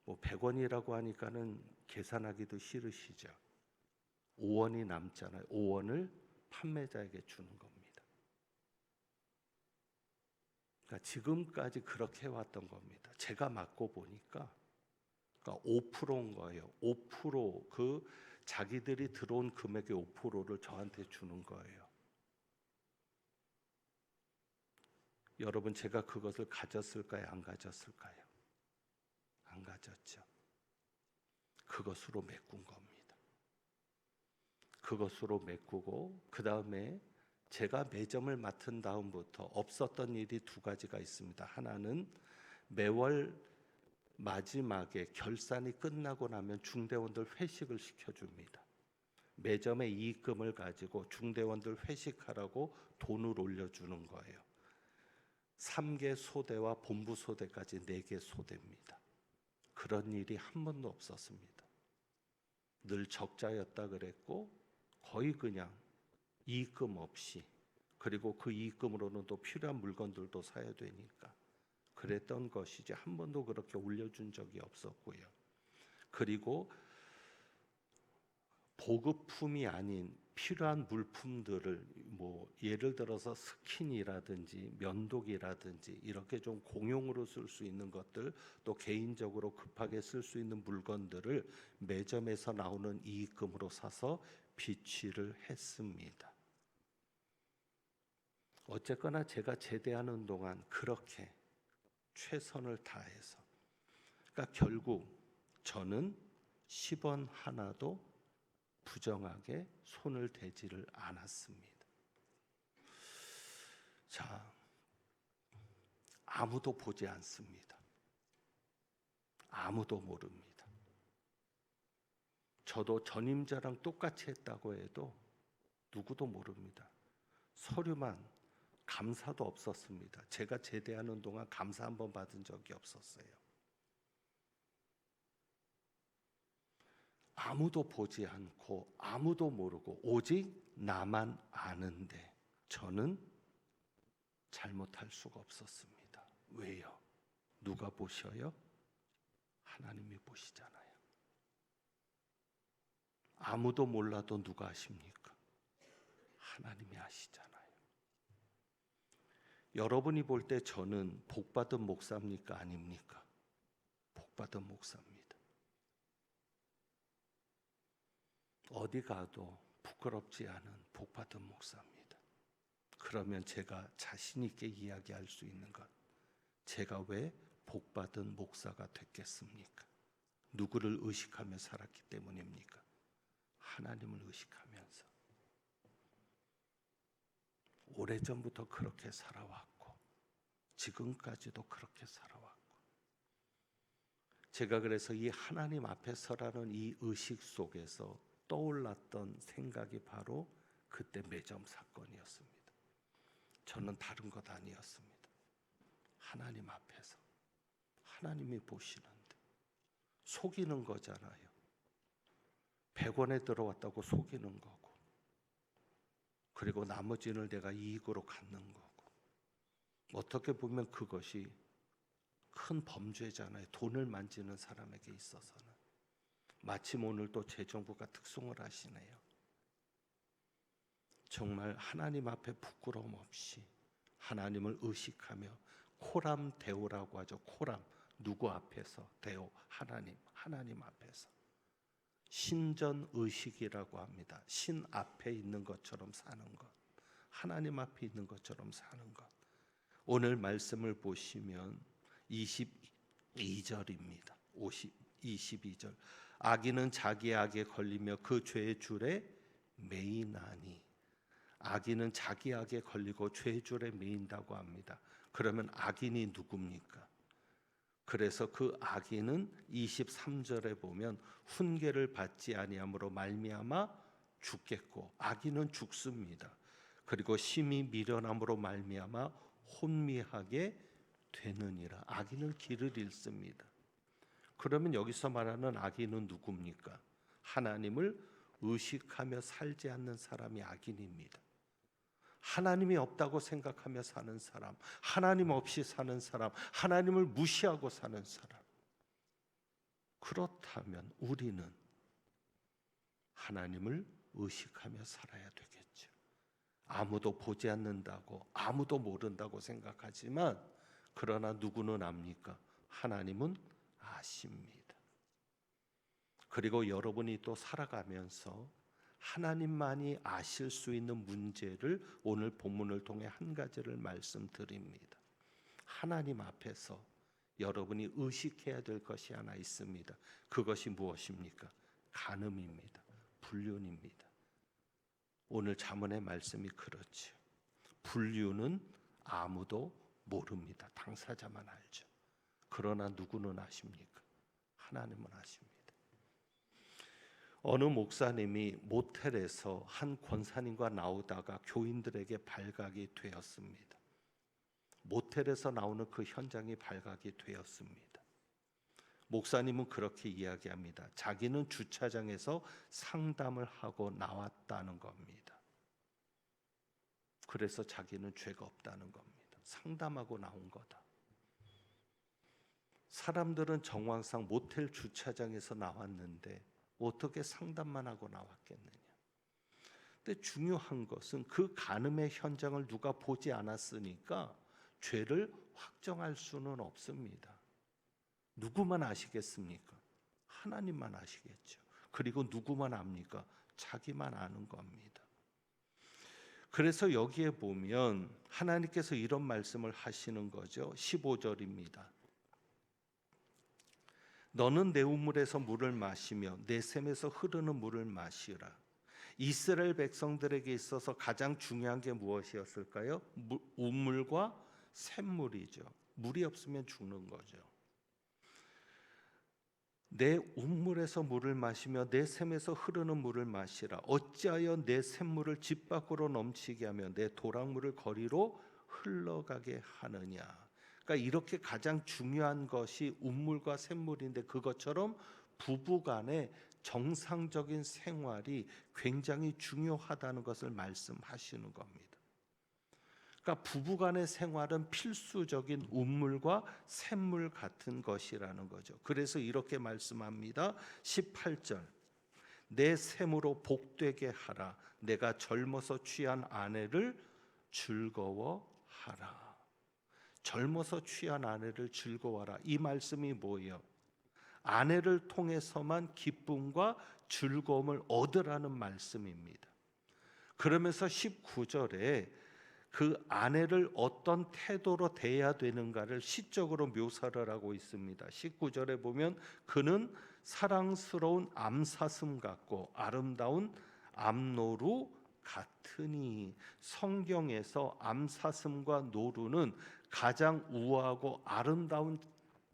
뭐 100원이라고 하니까는 계산하기도 싫으시죠. 5원이 남잖아요. 5원을 판매자에게 주는 겁니다. 그러니까 지금까지 그렇게 해왔던 겁니다. 제가 맡고 보니까 그러니까 5%인 거예요. 5%, 그 자기들이 들어온 금액의 5%를 저한테 주는 거예요. 여러분, 제가 그것을 가졌을까요? 안 가졌을까요? 안 가졌죠. 그것으로 메꾼 겁니다. 그것으로 메꾸고, 그 다음에 제가 매점을 맡은 다음부터 없었던 일이 두 가지가 있습니다. 하나는 매월 마지막에 결산이 끝나고 나면 중대원들 회식을 시켜줍니다. 매점의 이익금을 가지고 중대원들 회식하라고 돈을 올려주는 거예요. 3개 소대와 본부 소대까지 4개 소대입니다. 그런 일이 한 번도 없었습니다. 늘 적자였다 그랬고 거의 그냥 이익금 없이, 그리고 그 이익금으로는 또 필요한 물건들도 사야 되니까 그랬던 것이지 한 번도 그렇게 올려준 적이 없었고요. 그리고 보급품이 아닌 필요한 물품들을 뭐 예를 들어서 스킨이라든지 면도기라든지 이렇게 좀 공용으로 쓸 수 있는 것들, 또 개인적으로 급하게 쓸 수 있는 물건들을 매점에서 나오는 이익금으로 사서 비취를 했습니다. 어쨌거나 제가 제대하는 동안 그렇게 최선을 다해서, 그러니까 결국 저는 10원 하나도 부정하게 손을 대지를 않았습니다. 자, 아무도 보지 않습니다. 아무도 모릅니다. 저도 전임자랑 똑같이 했다고 해도 누구도 모릅니다. 서류만, 감사도 없었습니다. 제가 제대하는 동안 감사 한 번 받은 적이 없었어요. 아무도 보지 않고 아무도 모르고 오직 나만 아는데 저는 잘못할 수가 없었습니다. 왜요? 누가 보셔요? 하나님이 보시잖아요. 아무도 몰라도 누가 아십니까? 하나님이 아시잖아요. 여러분이 볼 때 저는 복받은 목사입니까? 아닙니까? 복받은 목사입니다. 어디 가도 부끄럽지 않은 복받은 목사입니다. 그러면 제가 자신 있게 이야기할 수 있는 것, 제가 왜 복받은 목사가 됐겠습니까? 누구를 의식하며 살았기 때문입니까? 하나님을 의식하면서. 오래전부터 그렇게 살아왔고 지금까지도 그렇게 살아왔고, 제가 그래서 이 하나님 앞에 서라는 이 의식 속에서 떠올랐던 생각이 바로 그때 매점 사건이었습니다. 저는 다른 것 아니었습니다. 하나님 앞에서 하나님이 보시는데 속이는 거잖아요. 100원에 들어왔다고 속이는 거고, 그리고 나머지는 내가 이익으로 갖는 거고, 어떻게 보면 그것이 큰 범죄잖아요. 돈을 만지는 사람에게 있어서는. 마침 오늘 또 재정부가 특송을 하시네요. 정말 하나님 앞에 부끄러움 없이 하나님을 의식하며 코람 데오라고 하죠. 코람, 누구 앞에서? 데오, 하나님 앞에서. 신전 의식이라고 합니다. 신 앞에 있는 것처럼 사는 것, 하나님 앞에 있는 것처럼 사는 것. 오늘 말씀을 보시면 22절입니다. 22절. 악인은 자기 악에 걸리며 그 죄의 줄에 매이나니. 악인은 자기 악에 걸리고 죄의 줄에 매인다고 합니다. 그러면 악인이 누굽니까? 그래서 그 악인은 23절에 보면 훈계를 받지 아니함으로 말미암아 죽겠고, 악인은 죽습니다. 그리고 심히 미련함으로 말미암아 혼미하게 되느니라. 악인은 길을 잃습니다. 그러면 여기서 말하는 악인은 누굽니까? 하나님을 의식하며 살지 않는 사람이 악인입니다. 하나님이 없다고 생각하며 사는 사람, 하나님 없이 사는 사람, 하나님을 무시하고 사는 사람. 그렇다면 우리는 하나님을 의식하며 살아야 되겠죠. 아무도 보지 않는다고, 아무도 모른다고 생각하지만, 그러나 누구는 압니까? 하나님은 아십니다. 그리고 여러분이 또 살아가면서 하나님만이 아실 수 있는 문제를 오늘 본문을 통해 한 가지를 말씀드립니다. 하나님 앞에서 여러분이 의식해야 될 것이 하나 있습니다. 그것이 무엇입니까? 간음입니다. 불륜입니다. 오늘 잠언의 말씀이 그렇죠. 불륜은 아무도 모릅니다. 당사자만 알죠. 그러나 누구는 아십니까? 하나님은 아십니다. 어느 목사님이 모텔에서 한 권사님과 나오다가 교인들에게 발각이 되었습니다. 모텔에서 나오는 그 현장이 발각이 되었습니다. 목사님은 그렇게 이야기합니다. 자기는 주차장에서 상담을 하고 나왔다는 겁니다. 그래서 자기는 죄가 없다는 겁니다. 상담하고 나온 거다. 사람들은 정황상 모텔 주차장에서 나왔는데 어떻게 상담만 하고 나왔겠느냐. 근데 중요한 것은 그 간음의 현장을 누가 보지 않았으니까 죄를 확정할 수는 없습니다. 누구만 아시겠습니까? 하나님만 아시겠죠. 그리고 누구만 압니까? 자기만 아는 겁니다. 그래서 여기에 보면 하나님께서 이런 말씀을 하시는 거죠. 15절입니다. 너는 내 우물에서 물을 마시며 내 샘에서 흐르는 물을 마시라. 이스라엘 백성들에게 있어서 가장 중요한 게 무엇이었을까요? 우물과 샘물이죠. 물이 없으면 죽는 거죠. 내 우물에서 물을 마시며 내 샘에서 흐르는 물을 마시라. 어찌하여 내 샘물을 집 밖으로 넘치게 하며 내 도랑물을 거리로 흘러가게 하느냐. 그러니까 이렇게 가장 중요한 것이 우물과 샘물인데, 그것처럼 부부간에 정상적인 생활이 굉장히 중요하다는 것을 말씀하시는 겁니다. 그러니까 부부간의 생활은 필수적인 운물과 샘물 같은 것이라는 거죠. 그래서 이렇게 말씀합니다. 18절. 내 샘으로 복되게 하라. 내가 젊어서 취한 아내를 즐거워하라. 젊어서 취한 아내를 즐거워하라. 이 말씀이 뭐예요? 아내를 통해서만 기쁨과 즐거움을 얻으라는 말씀입니다. 그러면서 19절에 그 아내를 어떤 태도로 대해야 되는가를 시적으로 묘사를 하고 있습니다. 19절에 보면 그는 사랑스러운 암사슴 같고 아름다운 암노루 같으니, 성경에서 암사슴과 노루는 가장 우아하고 아름다운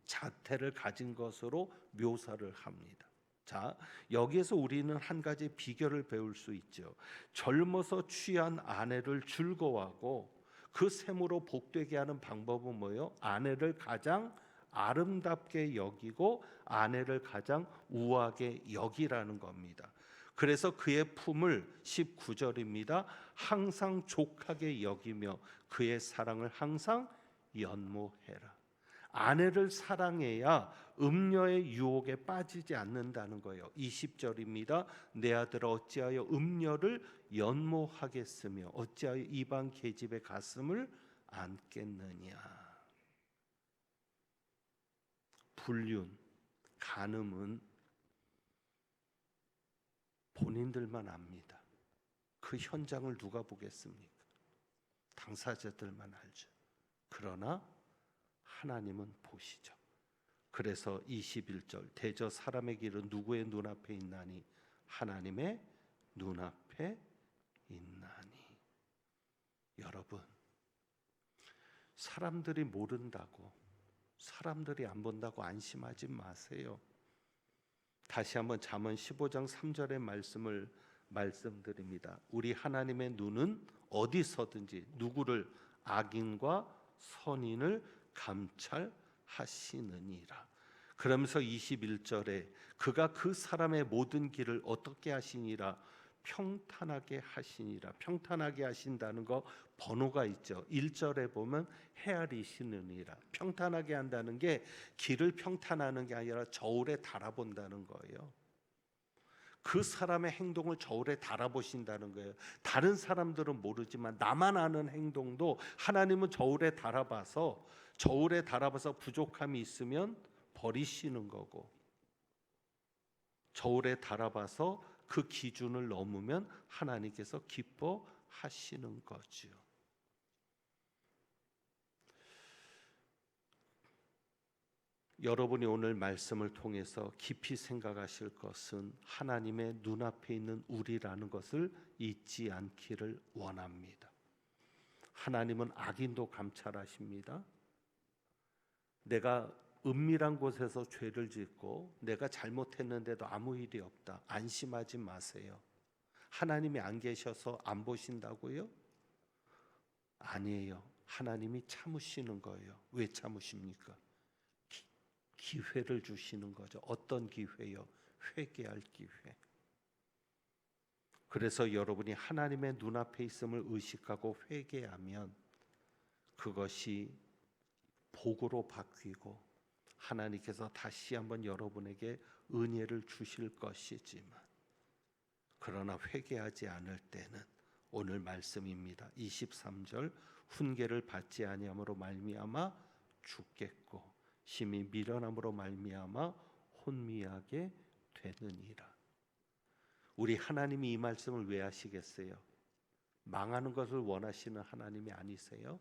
자태를 가진 것으로 묘사를 합니다. 자, 여기에서 우리는 한 가지 비결을 배울 수 있죠. 젊어서 취한 아내를 즐거워하고 그 샘으로 복되게 하는 방법은 뭐예요? 아내를 가장 아름답게 여기고 아내를 가장 우아하게 여기라는 겁니다. 그래서 그의 품을 19절입니다. 항상 족하게 여기며 그의 사랑을 항상 연모해라. 아내를 사랑해야 음녀의 유혹에 빠지지 않는다는 거예요. 20절입니다. 내 아들아 어찌하여 음녀를 연모하겠으며 어찌하여 이방 계집의 가슴을 안겠느냐. 불륜, 간음은 본인들만 압니다. 그 현장을 누가 보겠습니까? 당사자들만 알죠. 그러나 하나님은 보시죠. 그래서 21절 대저 사람의 길은 누구의 눈앞에 있나니 하나님의 눈앞에 있나니. 여러분, 사람들이 모른다고, 사람들이 안 본다고 안심하지 마세요. 다시 한번 잠언 15장 3절의 말씀을 말씀드립니다. 우리 하나님의 눈은 어디서든지 누구를, 악인과 선인을 감찰하시느니라. 그러면서 21절에 그가 그 사람의 모든 길을 어떻게 하시니라? 평탄하게 하시니라. 평탄하게 하신다는 거 번호가 있죠. 1절에 보면 헤아리시느니라. 평탄하게 한다는 게 길을 평탄하는 게 아니라 저울에 달아본다는 거예요. 그 사람의 행동을 저울에 달아보신다는 거예요. 다른 사람들은 모르지만 나만 아는 행동도 하나님은 저울에 달아봐서 부족함이 있으면 버리시는 거고, 저울에 달아봐서 그 기준을 넘으면 하나님께서 기뻐하시는 거죠. 여러분이 오늘 말씀을 통해서 깊이 생각하실 것은 하나님의 눈앞에 있는 우리라는 것을 잊지 않기를 원합니다. 하나님은 악인도 감찰하십니다. 내가 은밀한 곳에서 죄를 짓고 내가 잘못했는데도 아무 일이 없다. 안심하지 마세요. 하나님이 안 계셔서 안 보신다고요? 아니에요. 하나님이 참으시는 거예요. 왜 참으십니까? 기회를 주시는 거죠. 어떤 기회요? 회개할 기회. 그래서 여러분이 하나님의 눈앞에 있음을 의식하고 회개하면 그것이 복으로 바뀌고 하나님께서 다시 한번 여러분에게 은혜를 주실 것이지만, 그러나 회개하지 않을 때는 오늘 말씀입니다. 23절 훈계를 받지 아니함으로 말미암아 죽겠고 심히 미련함으로 말미암아 혼미하게 되느니라. 우리 하나님이 이 말씀을 왜 하시겠어요? 망하는 것을 원하시는 하나님이 아니세요?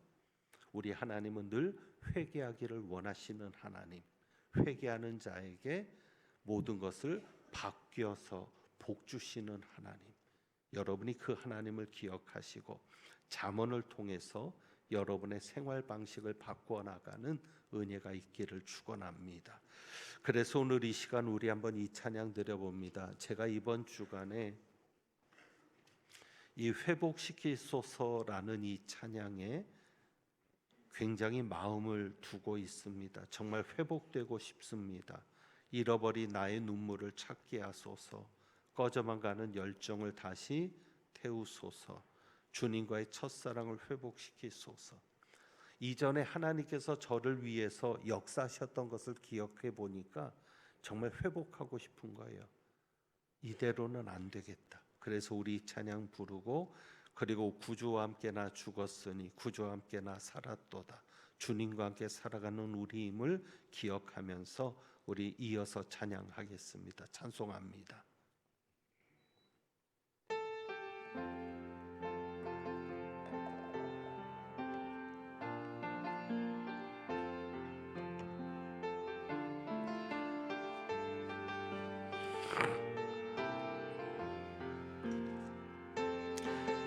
우리 하나님은 늘 회개하기를 원하시는 하나님, 회개하는 자에게 모든 것을 바뀌어서 복 주시는 하나님. 여러분이 그 하나님을 기억하시고 잠언을 통해서 여러분의 생활 방식을 바꾸어 나가는 은혜가 있기를 축원합니다. 그래서 오늘 이 시간 우리 한번 이 찬양 드려봅니다. 제가 이번 주간에 이 회복시키소서라는 이 찬양에 굉장히 마음을 두고 있습니다. 정말 회복되고 싶습니다. 잃어버린 나의 눈물을 찾게 하소서. 꺼져만 가는 열정을 다시 태우소서. 주님과의 첫사랑을 회복시키소서. 이전에 하나님께서 저를 위해서 역사하셨던 것을 기억해 보니까 정말 회복하고 싶은 거예요. 이대로는 안 되겠다. 그래서 우리 찬양 부르고, 그리고 구주와 함께 나 죽었으니 구주와 함께 나 살았도다. 주님과 함께 살아가는 우리임을 기억하면서 우리 이어서 찬양하겠습니다. 찬송합니다.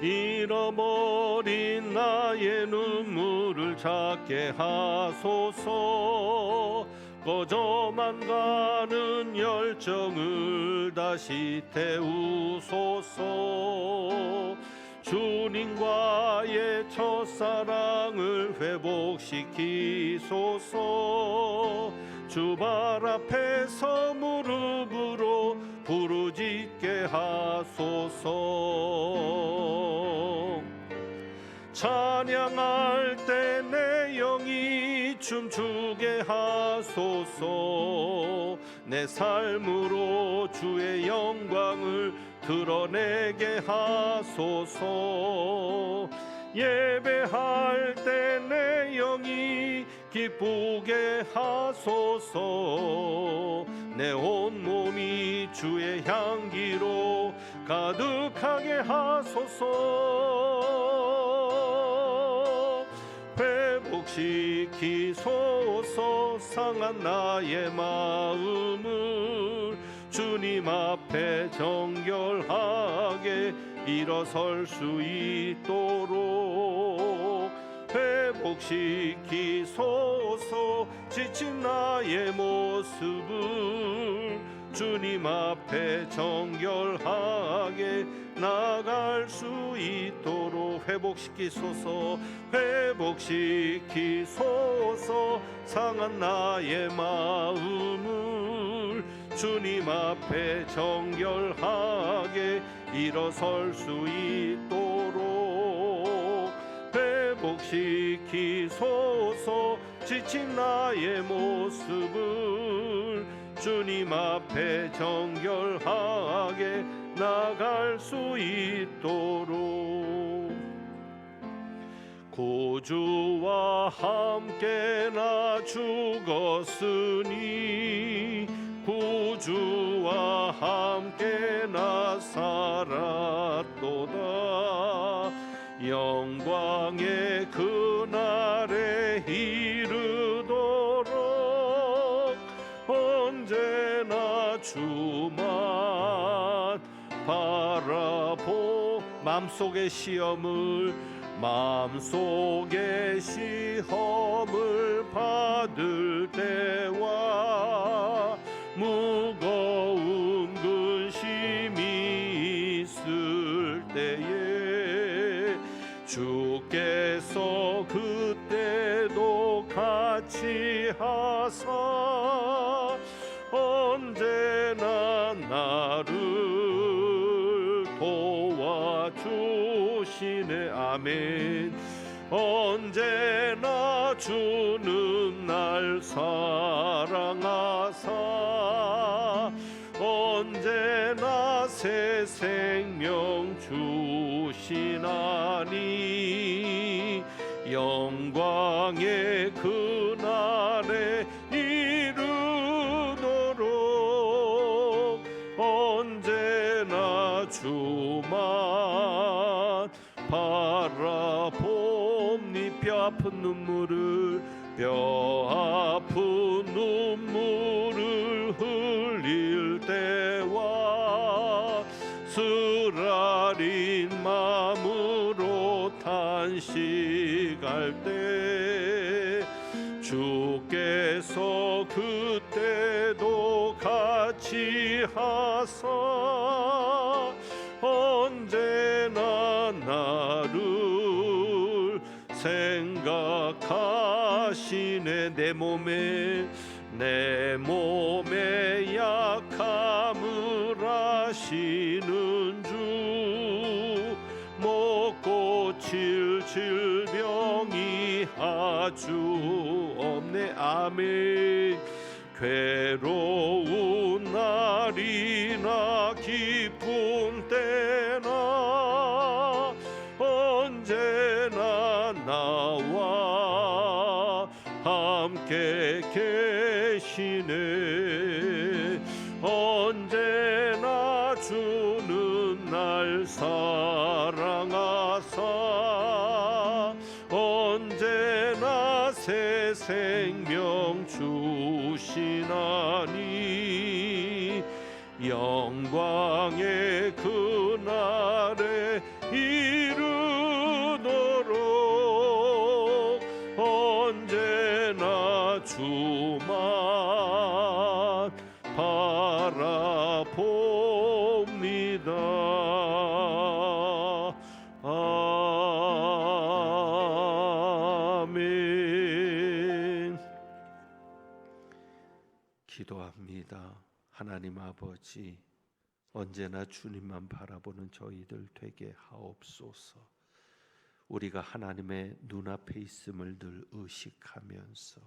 잃어버린 나의 눈물을 찾게 하소서. 꺼져만 가는 열정을 다시 태우소서. 주님과의 첫사랑을 회복시키소서. 주발 앞에서 무릎으로 부르짖게 하소서. 찬양할 때 내 영이 춤추게 하소서. 내 삶으로 주의 영광을 드러내게 하소서. 예배할 때 내 영이 기쁘게 하소서. 내 온몸이 주의 향기로 가득하게 하소서. 회복시키소서. 상한 나의 마음을 주님 앞에 정결하게 일어설 수 있도록 회복시키소서. 지친 나의 모습을 주님 앞에 정결하게 나갈 수 있도록 회복시키소서. 회복시키소서. 상한 나의 마음을 주님 앞에 정결하게 일어설 수 있도록 회복시키소서. 지친 나의 모습을 주님 앞에 정결하게 나갈 수 있도록. 구주와 함께 나 죽었으니 구주와 함께 나 살았도다. 영광의 그날에 이르도록 언제나 주만 바라보. 마음속의 시험을 받을 때와 무거운 근심이 있을 때에 주께서 그때도 같이 하사 언제나 나를 도와주시네. 아멘. 언제나 주는 날 사랑하사 언제나 새 생명 주시나니 영광의 그날에 이르도록 언제나 주만 바라봅니. 뼈 아픈 눈물을 흘릴 때와 쓰라린 마음으로 탄식할 때 주께서 그때도 같이 하사 언제나 나를 생각하시네. 내 몸에 되시는 주 먹고 칠 질병이 아주 없네. 아멘. 괴로운 날이나 기쁜 때나 언제나 나와 함께 계시네. 언제나 주는 날 사랑하사 언제나 새 생명 주시나니 영광의 그날에 이르도록 언제나 주만 바라봅니다. 아멘. 기도합니다. 하나님 아버지, 언제나 주님만 바라보는 저희들 되게 하옵소서. 우리가 하나님의 눈앞에 있음을 늘 의식하면서,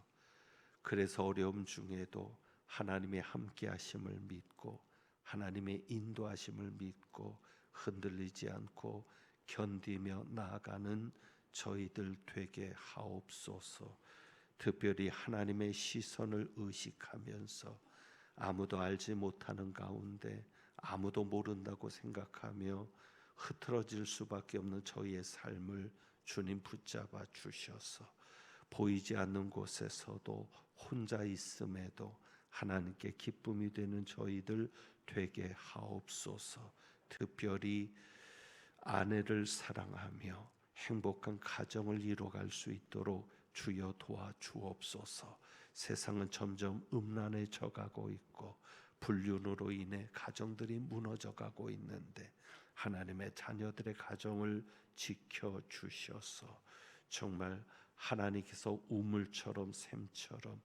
그래서 어려움 중에도 하나님의 함께 하심을 믿고 하나님의 인도하심을 믿고 흔들리지 않고 견디며 나아가는 저희들 되게 하옵소서. 특별히 하나님의 시선을 의식하면서 아무도 알지 못하는 가운데 아무도 모른다고 생각하며 흐트러질 수밖에 없는 저희의 삶을 주님 붙잡아 주셔서 보이지 않는 곳에서도 혼자 있음에도 하나님께 기쁨이 되는 저희들 되게 하옵소서. 특별히 아내를 사랑하며 행복한 가정을 이루어갈 수 있도록 주여 도와주옵소서. 세상은 점점 음란해져 가고 있고 불륜으로 인해 가정들이 무너져 가고 있는데 하나님의 자녀들의 가정을 지켜주셔서 정말 하나님께서 우물처럼 샘처럼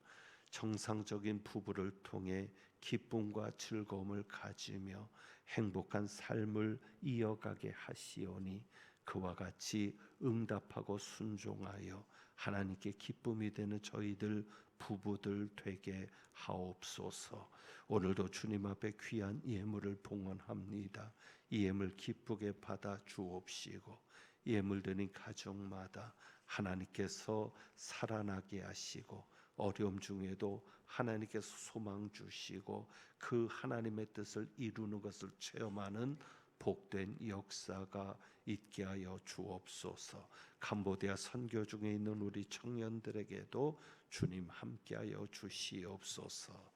정상적인 부부를 통해 기쁨과 즐거움을 가지며 행복한 삶을 이어가게 하시오니 그와 같이 응답하고 순종하여 하나님께 기쁨이 되는 저희들 부부들 되게 하옵소서. 오늘도 주님 앞에 귀한 예물을 봉헌합니다. 이 예물 기쁘게 받아 주옵시고 예물 드린 가정마다 하나님께서 살아나게 하시고 어려움 중에도 하나님께서 소망 주시고 그 하나님의 뜻을 이루는 것을 체험하는 복된 역사가 있게 하여 주옵소서. 캄보디아 선교 중에 있는 우리 청년들에게도 주님 함께하여 주시옵소서.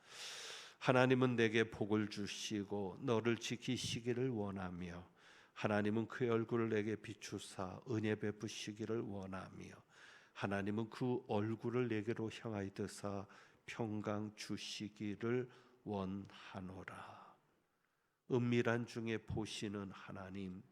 하나님은 내게 복을 주시고 너를 지키시기를 원하며 하나님은 그의 얼굴을 내게 비추사 은혜 베푸시기를 원하며 하나님은 그 얼굴을 내게로 향하여 드사 평강 주시기를 원하노라. 은밀한 중에 보시는 하나님,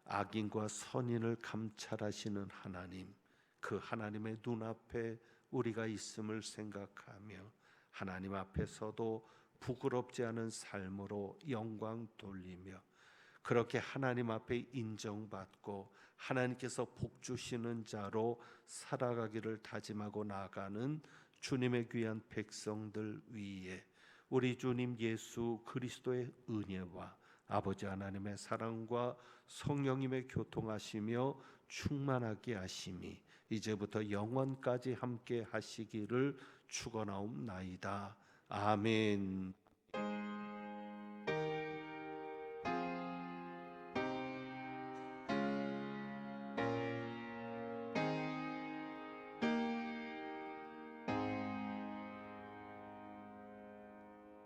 악인과 선인을 감찰하시는 하나님, 그 하나님의 눈앞에 우리가 있음을 생각하며 하나님 앞에서도 부끄럽지 않은 삶으로 영광 돌리며 그렇게 하나님 앞에 인정받고 하나님께서 복 주시는 자로 살아가기를 다짐하고 나아가는 주님의 귀한 백성들 위에 우리 주님 예수 그리스도의 은혜와 아버지 하나님의 사랑과 성령님의 교통하시며 충만하게 하심이 이제부터 영원까지 함께 하시기를 축원하옵나이다. 아멘.